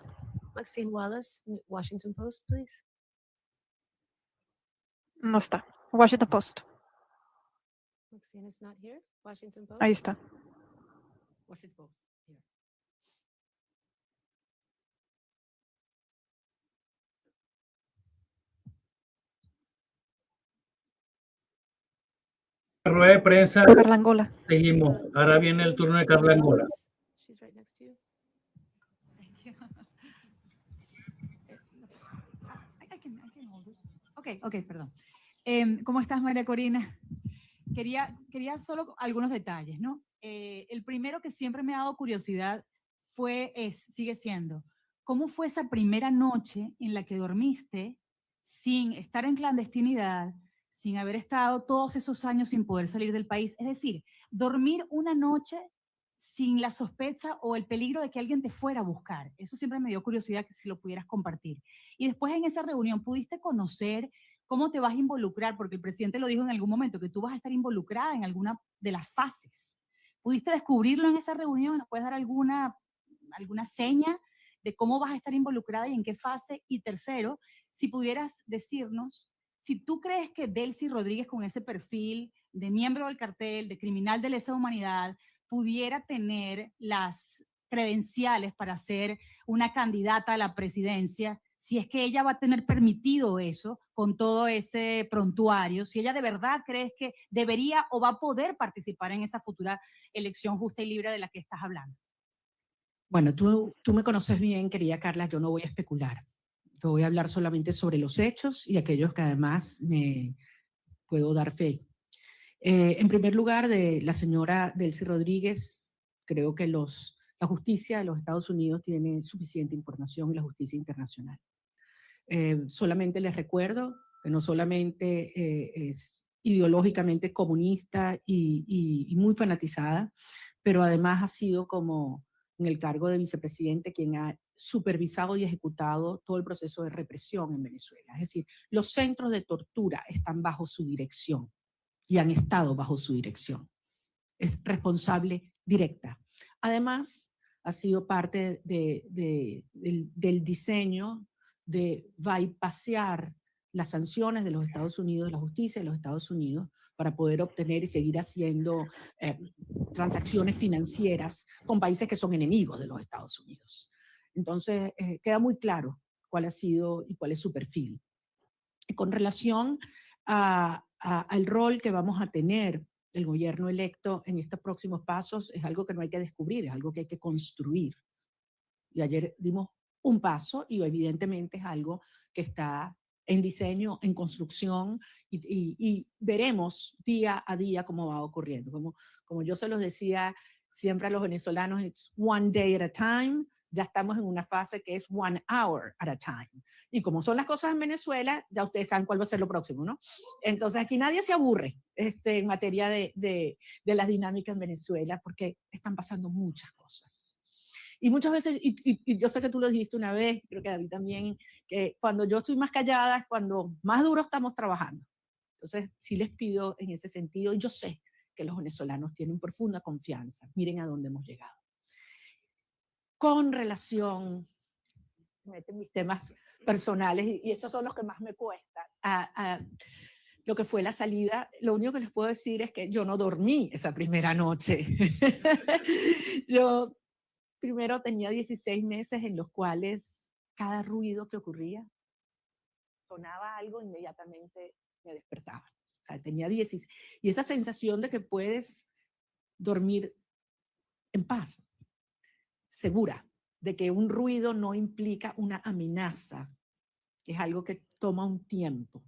Maxine Wallace, Washington Post, please. No está. Washington Post. Maxine is not here. Washington Post. Ahí está. Washington Post. Here. Rueda de prensa. Carla Angola. Seguimos. Ahora viene el turno de Carla Angola. She's right next to you. Ok, perdón. ¿Cómo estás, María Corina? Quería solo algunos detalles, ¿no? El primero que siempre me ha dado curiosidad sigue siendo, ¿cómo fue esa primera noche en la que dormiste sin estar en clandestinidad, sin haber estado todos esos años sin poder salir del país? Es decir, dormir una noche sin la sospecha o el peligro de que alguien te fuera a buscar. Eso siempre me dio curiosidad, que si lo pudieras compartir. Y después en esa reunión, ¿pudiste conocer cómo te vas a involucrar? Porque el presidente lo dijo en algún momento, que tú vas a estar involucrada en alguna de las fases. ¿Pudiste descubrirlo en esa reunión? ¿Nos puedes dar alguna seña de cómo vas a estar involucrada y en qué fase? Y tercero, si pudieras decirnos, si tú crees que Delcy Rodríguez, con ese perfil de miembro del cartel, de criminal de lesa humanidad, pudiera tener las credenciales para ser una candidata a la presidencia, si es que ella va a tener permitido eso con todo ese prontuario, si ella de verdad crees que debería o va a poder participar en esa futura elección justa y libre de la que estás hablando. Bueno, tú me conoces bien, querida Carla, yo no voy a especular. Yo voy a hablar solamente sobre los hechos y aquellos que además me puedo dar fe. En primer lugar, de la señora Delcy Rodríguez, creo que la justicia de los Estados Unidos tiene suficiente información, y la justicia internacional. Solamente les recuerdo que no solamente es ideológicamente comunista y muy fanatizada, pero además ha sido, como en el cargo de vicepresidente, quien ha supervisado y ejecutado todo el proceso de represión en Venezuela. Es decir, los centros de tortura están bajo su dirección y han estado bajo su dirección. Es responsable directa. Además, ha sido parte del diseño de bypassear las sanciones de los Estados Unidos, la justicia de los Estados Unidos, para poder obtener y seguir haciendo transacciones financieras con países que son enemigos de los Estados Unidos. Entonces, queda muy claro cuál ha sido y cuál es su perfil. Y con relación al rol que vamos a tener el gobierno electo en estos próximos pasos, es algo que no hay que descubrir, es algo que hay que construir. Y ayer dimos un paso y evidentemente es algo que está en diseño, en construcción, y veremos día a día cómo va ocurriendo. Como yo se los decía siempre a los venezolanos, it's one day at a time, ya estamos en una fase que es 1 hour at a time. Y como son las cosas en Venezuela, ya ustedes saben cuál va a ser lo próximo, ¿no? Entonces aquí nadie se aburre en materia de las dinámicas en Venezuela, porque están pasando muchas cosas. Y muchas veces, y yo sé que tú lo dijiste una vez, creo que David también, que cuando yo estoy más callada es cuando más duro estamos trabajando. Entonces sí les pido en ese sentido, y yo sé que los venezolanos tienen profunda confianza. Miren a dónde hemos llegado. Con relación, meten mis temas personales, y esos son los que más me cuestan, a lo que fue la salida, lo único que les puedo decir es que yo no dormí esa primera noche. Yo primero tenía 16 meses en los cuales cada ruido que ocurría, sonaba algo, inmediatamente me despertaba. O sea, tenía 16. Y esa sensación de que puedes dormir en paz, segura, de que un ruido no implica una amenaza, es algo que toma un tiempo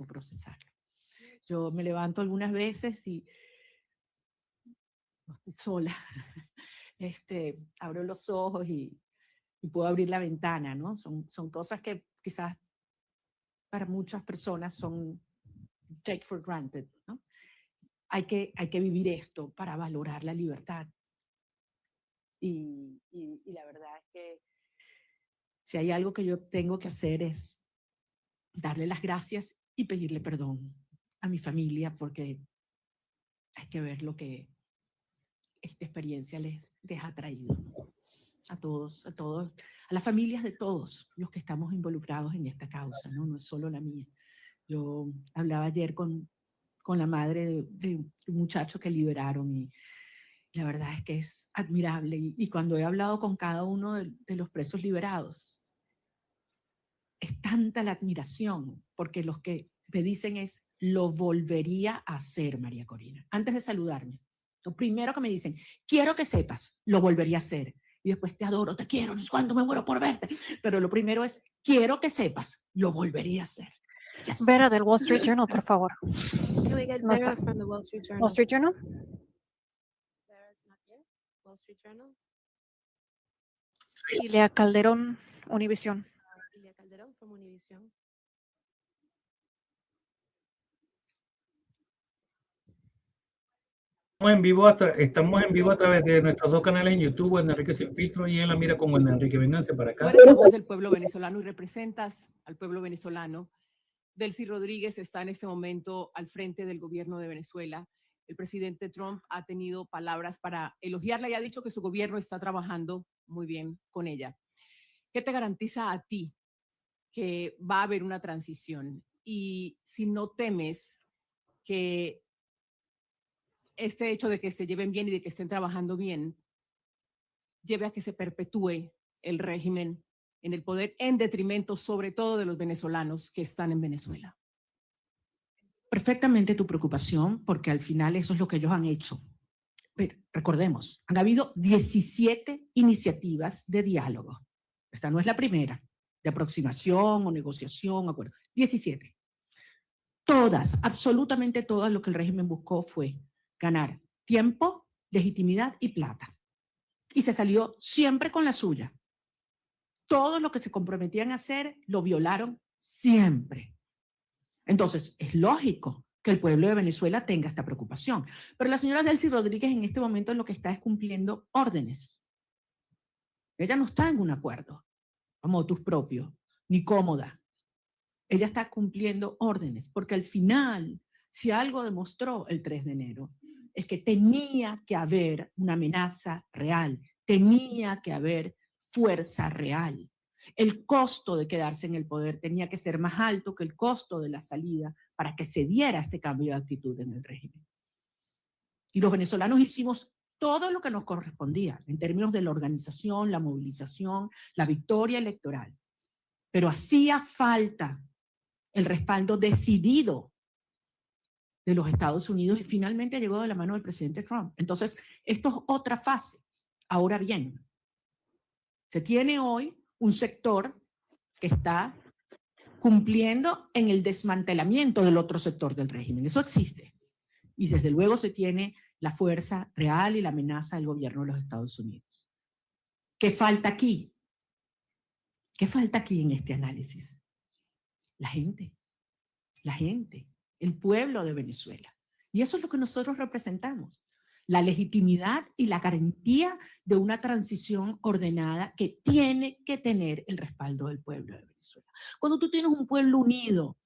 procesarlo. Yo me levanto algunas veces y no estoy sola, abro los ojos y puedo abrir la ventana, ¿no? Son cosas que quizás para muchas personas son take for granted, ¿no? Hay que vivir esto para valorar la libertad. Y la verdad es que si hay algo que yo tengo que hacer es darle las gracias y pedirle perdón a mi familia, porque hay que ver lo que esta experiencia les ha traído a todos, a las familias de todos los que estamos involucrados en esta causa, ¿no? No es solo la mía. Yo hablaba ayer con la madre de un muchacho que liberaron y la verdad es que es admirable. Y cuando he hablado con cada uno de los presos liberados, es tanta la admiración, porque los que me dicen es, lo volvería a hacer, María Corina. Antes de saludarme, lo primero que me dicen, quiero que sepas, lo volvería a hacer. Y después, te adoro, te quiero, no sé cuánto me muero por verte. Pero lo primero es, quiero que sepas, lo volvería a hacer. Yes. Vera del Wall Street Journal, por favor. Can we get No Vera está. from the Wall Street Journal? Wall Street Journal. Vera's not here. Wall Street Journal. Ilia Calderón, Univision. Ilia Calderón from Univision. Estamos en vivo a través de nuestros dos canales en YouTube, en Enrique Sin Filtro y en La Mira con Enrique. Vénganse para Tú acá. eres la voz del pueblo venezolano y representas al pueblo venezolano. Delcy Rodríguez está en este momento al frente del gobierno de Venezuela. El presidente Trump ha tenido palabras para elogiarla y ha dicho que su gobierno está trabajando muy bien con ella. ¿Qué te garantiza a ti que va a haber una transición? Y si no temes que este hecho de que se lleven bien y de que estén trabajando bien lleve a que se perpetúe el régimen en el poder en detrimento sobre todo de los venezolanos que están en Venezuela. Perfectamente tu preocupación, porque al final eso es lo que ellos han hecho. Pero recordemos, han habido 17 iniciativas de diálogo. Esta no es la primera, de aproximación o negociación, acuerdo. 17. Todas, absolutamente todas, lo que el régimen buscó fue ganar tiempo, legitimidad y plata. Y se salió siempre con la suya. Todo lo que se comprometían a hacer lo violaron siempre. Entonces, es lógico que el pueblo de Venezuela tenga esta preocupación. Pero la señora Delcy Rodríguez en este momento lo que está es cumpliendo órdenes. Ella no está en un acuerdo a motus propio, ni cómoda. Ella está cumpliendo órdenes, porque al final, si algo demostró el 3 de enero, es que tenía que haber una amenaza real, tenía que haber fuerza real. El costo de quedarse en el poder tenía que ser más alto que el costo de la salida para que se diera este cambio de actitud en el régimen. Y los venezolanos hicimos todo lo que nos correspondía en términos de la organización, la movilización, la victoria electoral. Pero hacía falta el respaldo decidido de los Estados Unidos y finalmente llegó de la mano del presidente Trump. Entonces, esto es otra fase. Ahora bien, se tiene hoy un sector que está cumpliendo en el desmantelamiento del otro sector del régimen. Eso existe. Y desde luego se tiene la fuerza real y la amenaza del gobierno de los Estados Unidos. ¿Qué falta aquí? ¿Qué falta aquí en este análisis? La gente, el pueblo de Venezuela. Y eso es lo que nosotros representamos. La legitimidad y la garantía de una transición ordenada que tiene que tener el respaldo del pueblo de Venezuela. Cuando tú tienes un pueblo unido,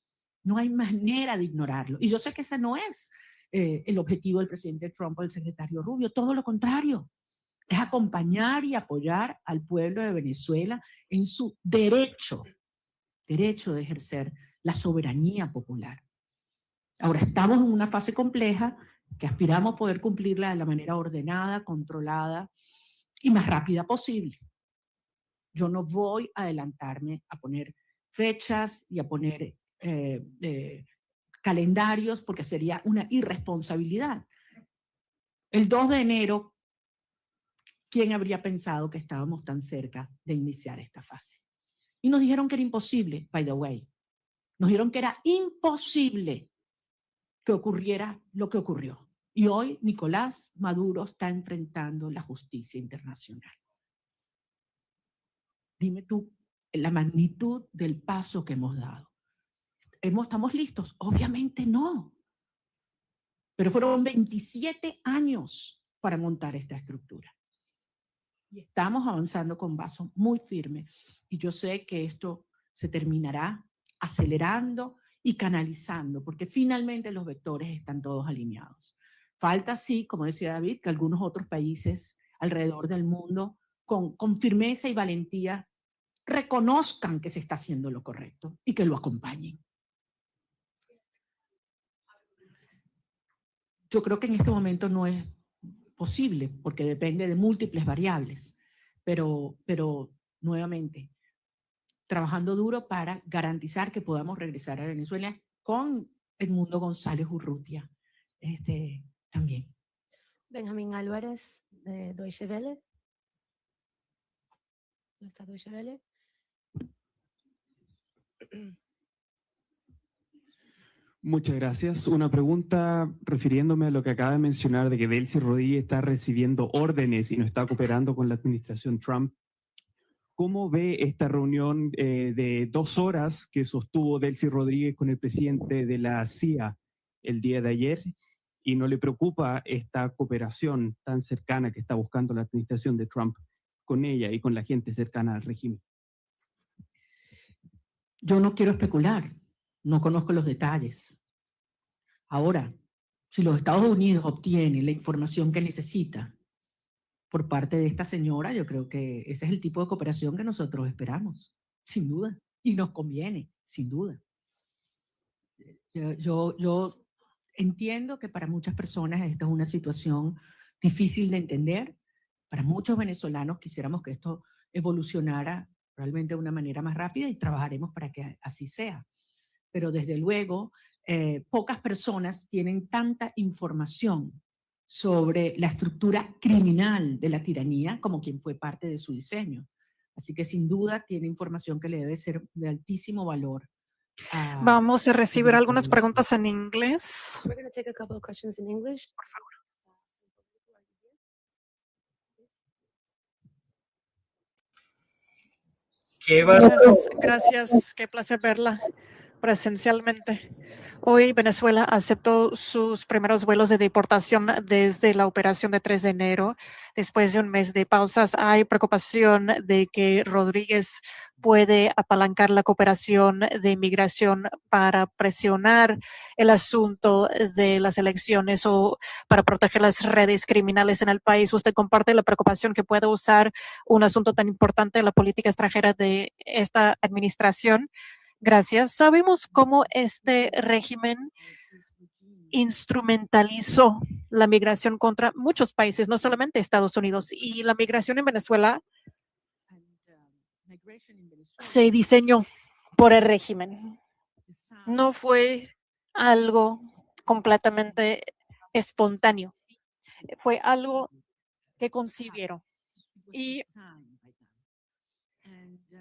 no hay manera de ignorarlo. Y yo sé que ese no es el objetivo del presidente Trump o del secretario Rubio, todo lo contrario. Es acompañar y apoyar al pueblo de Venezuela en su derecho de ejercer la soberanía popular. Ahora estamos en una fase compleja que aspiramos poder cumplirla de la manera ordenada, controlada y más rápida posible. Yo no voy a adelantarme a poner fechas y a poner calendarios porque sería una irresponsabilidad. El 2 de enero, ¿quién habría pensado que estábamos tan cerca de iniciar esta fase? Y nos dijeron que era imposible, by the way. Nos dijeron que era imposible que ocurriera lo que ocurrió. Y hoy Nicolás Maduro está enfrentando la justicia internacional. Dime tú la magnitud del paso que hemos dado. ¿Estamos listos? Obviamente no. Pero fueron 27 años para montar esta estructura. Y estamos avanzando con pasos muy firmes. Y yo sé que esto se terminará acelerando y canalizando, porque finalmente los vectores están todos alineados. Falta, sí, como decía David, que algunos otros países alrededor del mundo con firmeza y valentía reconozcan que se está haciendo lo correcto y que lo acompañen. Yo creo que en este momento no es posible, porque depende de múltiples variables, pero nuevamente, trabajando duro para garantizar que podamos regresar a Venezuela con Edmundo González Urrutia también. Benjamín Álvarez, de Deutsche Welle. ¿No está Deutsche Welle? Muchas gracias. Una pregunta refiriéndome a lo que acaba de mencionar de que Delcy Rodríguez está recibiendo órdenes y no está cooperando con la administración Trump. ¿Cómo ve esta reunión de 2 horas que sostuvo Delcy Rodríguez con el presidente de la CIA el día de ayer? ¿Y no le preocupa esta cooperación tan cercana que está buscando la administración de Trump con ella y con la gente cercana al régimen? Yo no quiero especular, no conozco los detalles. Ahora, si los Estados Unidos obtienen la información que necesita por parte de esta señora, yo creo que ese es el tipo de cooperación que nosotros esperamos, sin duda, y nos conviene, sin duda. Yo entiendo que para muchas personas esta es una situación difícil de entender. Para muchos venezolanos quisiéramos que esto evolucionara realmente de una manera más rápida y trabajaremos para que así sea. Pero desde luego, pocas personas tienen tanta información sobre la estructura criminal de la tiranía como quien fue parte de su diseño. Así que sin duda tiene información que le debe ser de altísimo valor. Vamos a recibir algunas preguntas en inglés. We're going to take a couple of questions in English. Por favor. Gracias, qué placer verla presencialmente. Hoy Venezuela aceptó sus primeros vuelos de deportación desde la operación de 3 de enero. Después de un mes de pausas, hay preocupación de que Rodríguez puede apalancar la cooperación de inmigración para presionar el asunto de las elecciones o para proteger las redes criminales en el país. ¿Usted comparte la preocupación que puede usar un asunto tan importante en la política extranjera de esta administración? Gracias. Sabemos cómo este régimen instrumentalizó la migración contra muchos países, no solamente Estados Unidos. Y la migración en Venezuela se diseñó por el régimen. No fue algo completamente espontáneo. Fue algo que concibieron. Y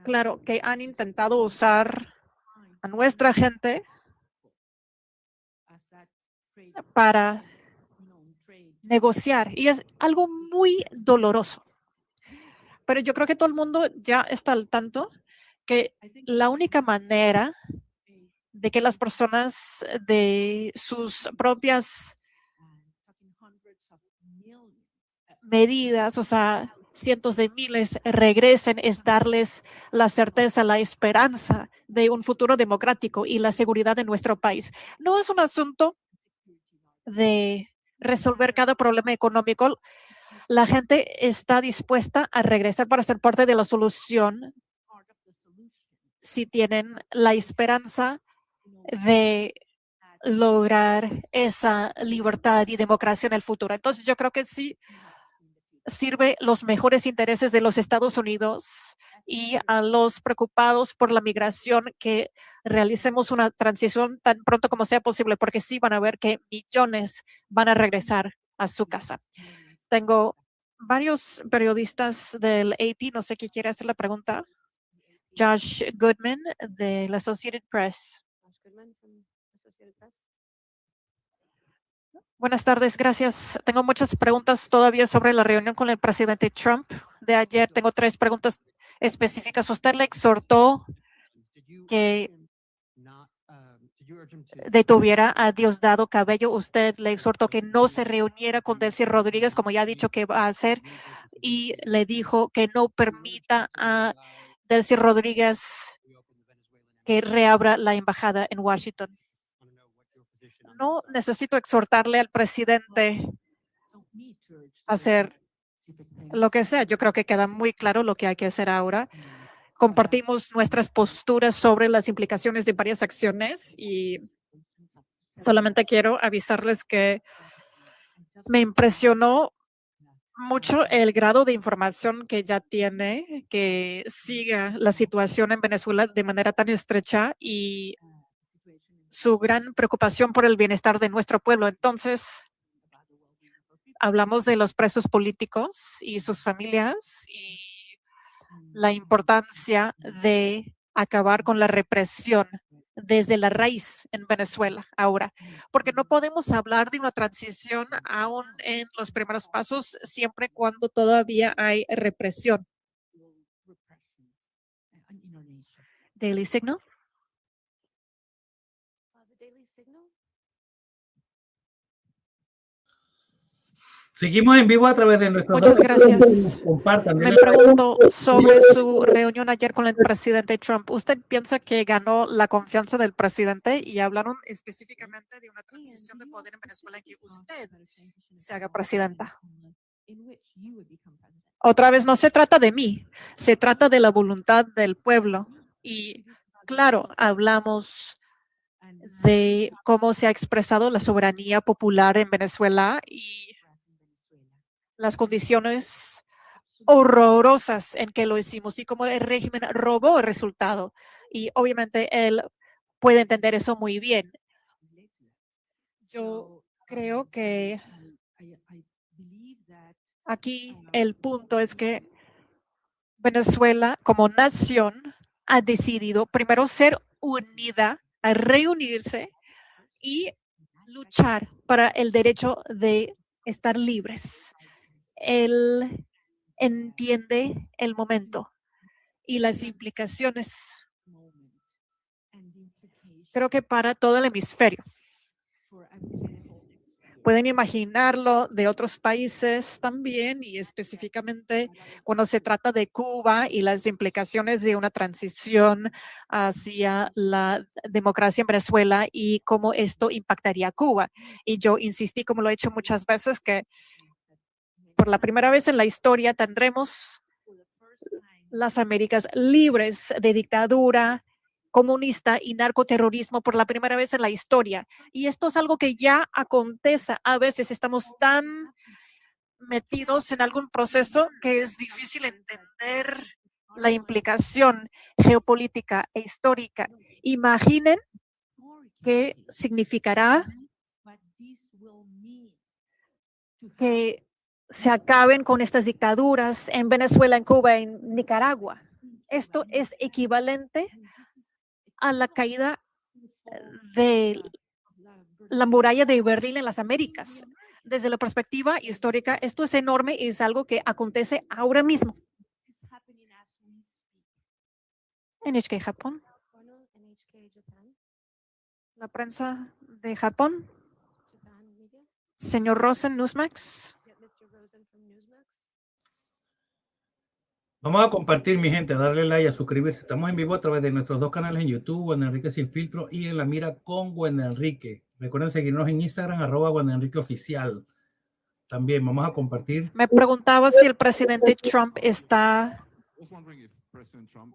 claro que han intentado usar a nuestra gente para negociar y es algo muy doloroso. Pero yo creo que todo el mundo ya está al tanto que la única manera de que las personas de sus propias medidas, o sea, cientos de miles, regresen es darles la certeza, la esperanza de un futuro democrático y la seguridad de nuestro país. No es un asunto de resolver cada problema económico. La gente está dispuesta a regresar para ser parte de la solución si tienen la esperanza de lograr esa libertad y democracia en el futuro. Entonces, yo creo que sí sirve los mejores intereses de los Estados Unidos y a los preocupados por la migración que realicemos una transición tan pronto como sea posible, porque sí van a ver que millones van a regresar a su casa. Tengo varios periodistas del AP, no sé quién quiere hacer la pregunta. Josh Goodman de la Associated Press. Buenas tardes, gracias. Tengo muchas preguntas todavía sobre la reunión con el presidente Trump de ayer. Tengo 3 preguntas específicas. Usted le exhortó que detuviera a Diosdado Cabello. Usted le exhortó que no se reuniera con Delcy Rodríguez, como ya ha dicho que va a hacer, y le dijo que no permita a Delcy Rodríguez que reabra la embajada en Washington. No necesito exhortarle al presidente a hacer lo que sea. Yo creo que queda muy claro lo que hay que hacer ahora. Compartimos nuestras posturas sobre las implicaciones de varias acciones y solamente quiero avisarles que me impresionó mucho el grado de información que ya tiene, que siga la situación en Venezuela de manera tan estrecha y su gran preocupación por el bienestar de nuestro pueblo. Entonces, hablamos de los presos políticos y sus familias y la importancia de acabar con la represión desde la raíz en Venezuela ahora, porque no podemos hablar de una transición aún en los primeros pasos siempre cuando todavía hay represión. Daily Signal. Seguimos en vivo a través de nuestros Muchas gracias. Compartan. Me pregunto sobre su reunión ayer con el presidente Trump. ¿Usted piensa que ganó la confianza del presidente? Y hablaron específicamente de una transición de poder en Venezuela en que usted se haga presidenta. Otra vez, no se trata de mí, se trata de la voluntad del pueblo. Y claro, hablamos de cómo se ha expresado la soberanía popular en Venezuela y las condiciones horrorosas en que lo hicimos y cómo el régimen robó el resultado. Y obviamente él puede entender eso muy bien. Yo creo que aquí el punto es que Venezuela como nación ha decidido primero ser unida, a reunirse y luchar para el derecho de estar libres. Él entiende el momento y las implicaciones, creo que para todo el hemisferio. Pueden imaginarlo de otros países también y específicamente cuando se trata de Cuba y las implicaciones de una transición hacia la democracia en Venezuela y cómo esto impactaría a Cuba. Y yo insistí, como lo he hecho muchas veces, que por la primera vez en la historia tendremos las Américas libres de dictadura comunista y narcoterrorismo por la primera vez en la historia. Y esto es algo que ya acontece. A veces estamos tan metidos en algún proceso que es difícil entender la implicación geopolítica e histórica. Imaginen qué significará que se acaben con estas dictaduras en Venezuela, en Cuba, en Nicaragua. Esto es equivalente a la caída de la muralla de Berlín en las Américas. Desde la perspectiva histórica, esto es enorme y es algo que acontece ahora mismo. NHK Japón. La prensa de Japón. Señor Rosen, Newsmax. Vamos a compartir, mi gente, a darle like, a suscribirse. Estamos en vivo a través de nuestros dos canales en YouTube, Juan Enrique Sin Filtro y En la Mira con Juan Enrique. Recuerden seguirnos en Instagram, @Juan Enrique Oficial. También vamos a compartir. Me preguntaba si el presidente Trump está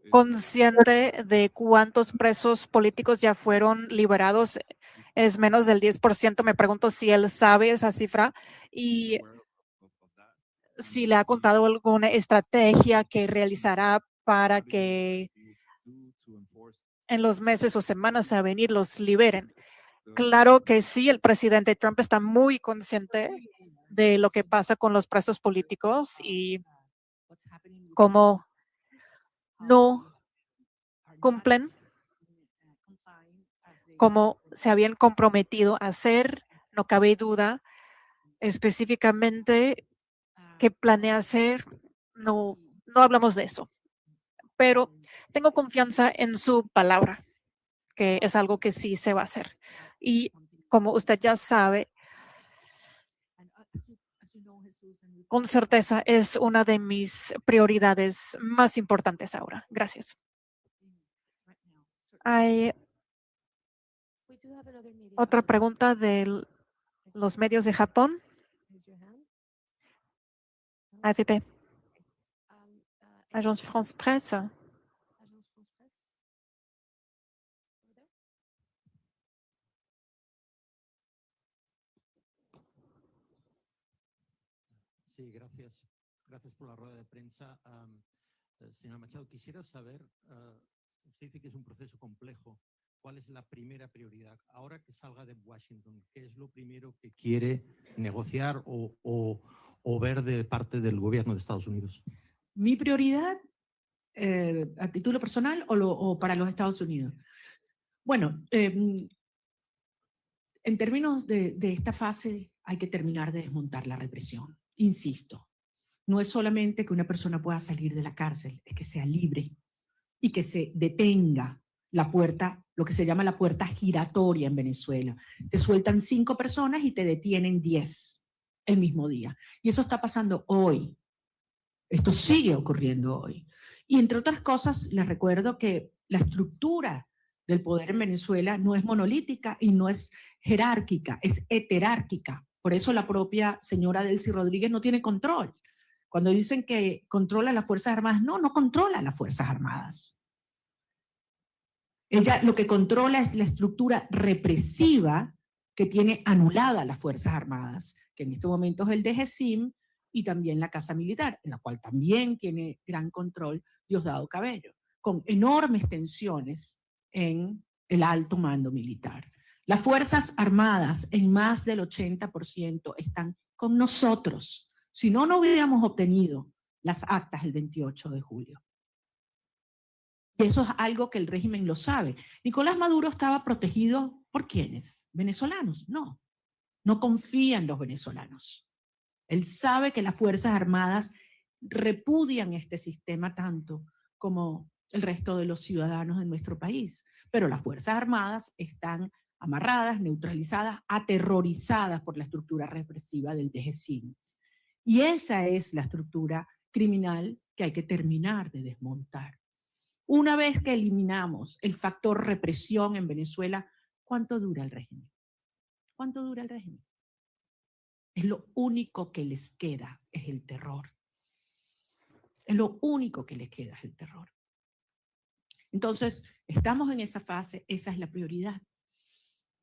consciente de cuántos presos políticos ya fueron liberados. Es menos del 10%. Me pregunto si él sabe esa cifra y si le ha contado alguna estrategia que realizará para que en los meses o semanas a venir los liberen. Claro que sí, el presidente Trump está muy consciente de lo que pasa con los presos políticos y cómo no cumplen como se habían comprometido a hacer. No cabe duda específicamente qué planea hacer. No hablamos de eso, pero tengo confianza en su palabra, que es algo que sí se va a hacer. Y como usted ya sabe, con certeza es una de mis prioridades más importantes ahora. Gracias. Hay otra pregunta de los medios de Japón. AFP. Agence France Presse. Sí, gracias. Gracias por la rueda de prensa. Señora Machado, quisiera saber, usted dice que es un proceso complejo. ¿Cuál es la primera prioridad? Ahora que salga de Washington, ¿qué es lo primero que quiere negociar o ver de parte del gobierno de Estados Unidos? Mi prioridad, a título personal o para los Estados Unidos. Bueno, en términos de esta fase hay que terminar de desmontar la represión. Insisto, no es solamente que una persona pueda salir de la cárcel, es que sea libre y que se detenga la puerta, lo que se llama la puerta giratoria en Venezuela. Te sueltan 5 personas y te detienen 10 el mismo día. Y eso está pasando hoy. Esto sigue ocurriendo hoy. Y entre otras cosas, les recuerdo que la estructura del poder en Venezuela no es monolítica y no es jerárquica, es heterárquica. Por eso la propia señora Delcy Rodríguez no tiene control. Cuando dicen que controla las Fuerzas Armadas, no controla las Fuerzas Armadas. Ella lo que controla es la estructura represiva que tiene anulada las Fuerzas Armadas, que en este momento es el DGCIM y también la Casa Militar, en la cual también tiene gran control Diosdado Cabello, con enormes tensiones en el alto mando militar. Las Fuerzas Armadas, en más del 80%, están con nosotros. Si no, no hubiéramos obtenido las actas el 28 de julio. Y eso es algo que el régimen lo sabe. Nicolás Maduro estaba protegido ¿por quiénes? ¿Venezolanos? No confía en los venezolanos. Él sabe que las Fuerzas Armadas repudian este sistema tanto como el resto de los ciudadanos de nuestro país. Pero las Fuerzas Armadas están amarradas, neutralizadas, aterrorizadas por la estructura represiva del DGCIM. Y esa es la estructura criminal que hay que terminar de desmontar. Una vez que eliminamos el factor represión en Venezuela, ¿cuánto dura el régimen? ¿Cuánto dura el régimen? Es lo único que les queda, es el terror. Es lo único que les queda, es el terror. Entonces, estamos en esa fase, esa es la prioridad.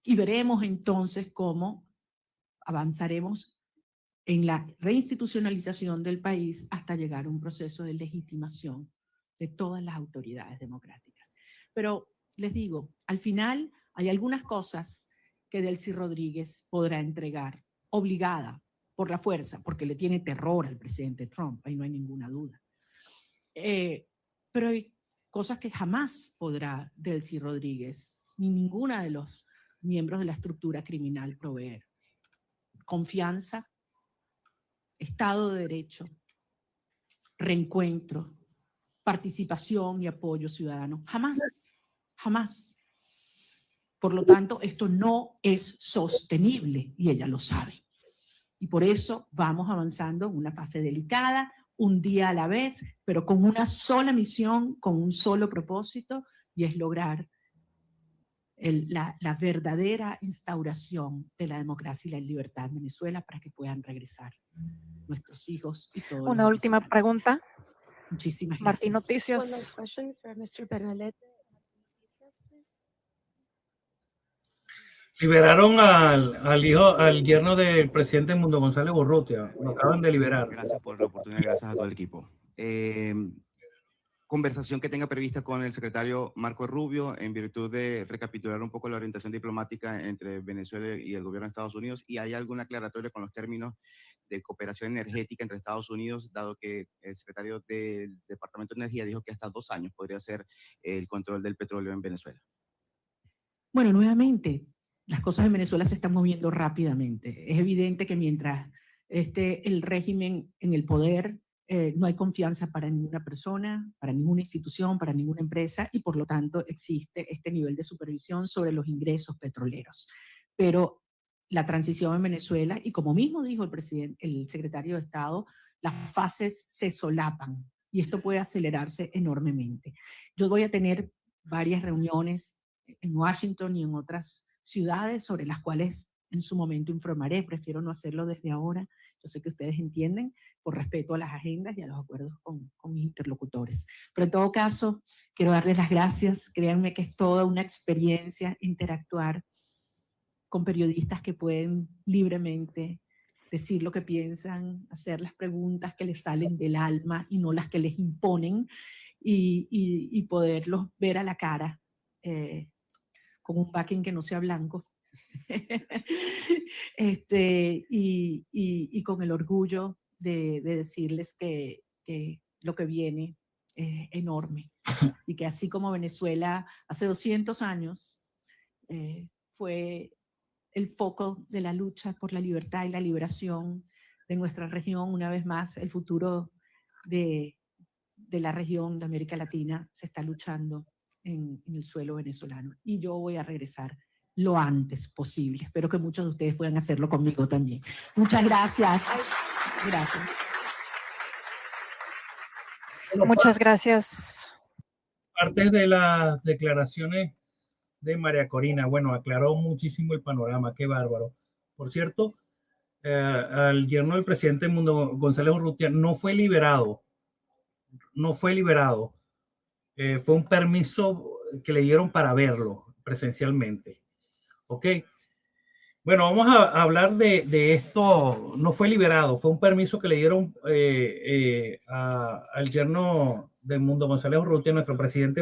Y veremos entonces cómo avanzaremos en la reinstitucionalización del país hasta llegar a un proceso de legitimación de todas las autoridades democráticas. Pero les digo, al final hay algunas cosas que Delcy Rodríguez podrá entregar, obligada por la fuerza, porque le tiene terror al presidente Trump, ahí no hay ninguna duda. Pero hay cosas que jamás podrá Delcy Rodríguez, ni ninguna de los miembros de la estructura criminal proveer. Confianza, Estado de Derecho, reencuentro, participación y apoyo ciudadano. Jamás, jamás. Por lo tanto, esto no es sostenible y ella lo sabe. Y por eso vamos avanzando en una fase delicada, un día a la vez, pero con una sola misión, con un solo propósito, y es lograr la verdadera instauración de la democracia y la libertad en Venezuela para que puedan regresar nuestros hijos y todos. Una última pregunta. Muchísimas gracias. Martín Noticias. Liberaron al yerno del presidente Mundo González Urrutia. Lo acaban de liberar. Gracias por la oportunidad, gracias a todo el equipo. Conversación que tenga prevista con el secretario Marco Rubio en virtud de recapitular un poco la orientación diplomática entre Venezuela y el gobierno de Estados Unidos, y hay alguna aclaratoria con los términos de cooperación energética entre Estados Unidos, dado que el secretario del Departamento de Energía dijo que hasta 2 años podría ser el control del petróleo en Venezuela. Bueno, nuevamente, las cosas en Venezuela se están moviendo rápidamente. Es evidente que mientras esté el régimen en el poder, no hay confianza para ninguna persona, para ninguna institución, para ninguna empresa, y por lo tanto existe este nivel de supervisión sobre los ingresos petroleros. Pero la transición en Venezuela, y como mismo dijo el secretario de Estado, las fases se solapan y esto puede acelerarse enormemente. Yo voy a tener varias reuniones en Washington y en otras ciudades sobre las cuales en su momento informaré. Prefiero no hacerlo desde ahora. Yo sé que ustedes entienden, por respeto a las agendas y a los acuerdos con mis interlocutores. Pero en todo caso, quiero darles las gracias. Créanme que es toda una experiencia interactuar con periodistas que pueden libremente decir lo que piensan, hacer las preguntas que les salen del alma y no las que les imponen, y poderlos ver a la cara con un backing que no sea blanco. Y con el orgullo de decirles que lo que viene es enorme, y que así como Venezuela hace 200 años fue el foco de la lucha por la libertad y la liberación de nuestra región, una vez más el futuro de la región de América Latina se está luchando en el suelo venezolano, y yo voy a regresar lo antes posible. Espero que muchos de ustedes puedan hacerlo conmigo también. Muchas gracias. Gracias. Muchas gracias. Parte de las declaraciones de María Corina, bueno, aclaró muchísimo el panorama, qué bárbaro. Por cierto, al yerno del presidente Mundo González Urrutia no fue liberado, fue un permiso que le dieron para verlo presencialmente. Ok, bueno, vamos a hablar de esto. No fue liberado, fue un permiso que le dieron al yerno de Mundo González Urrutia, nuestro presidente,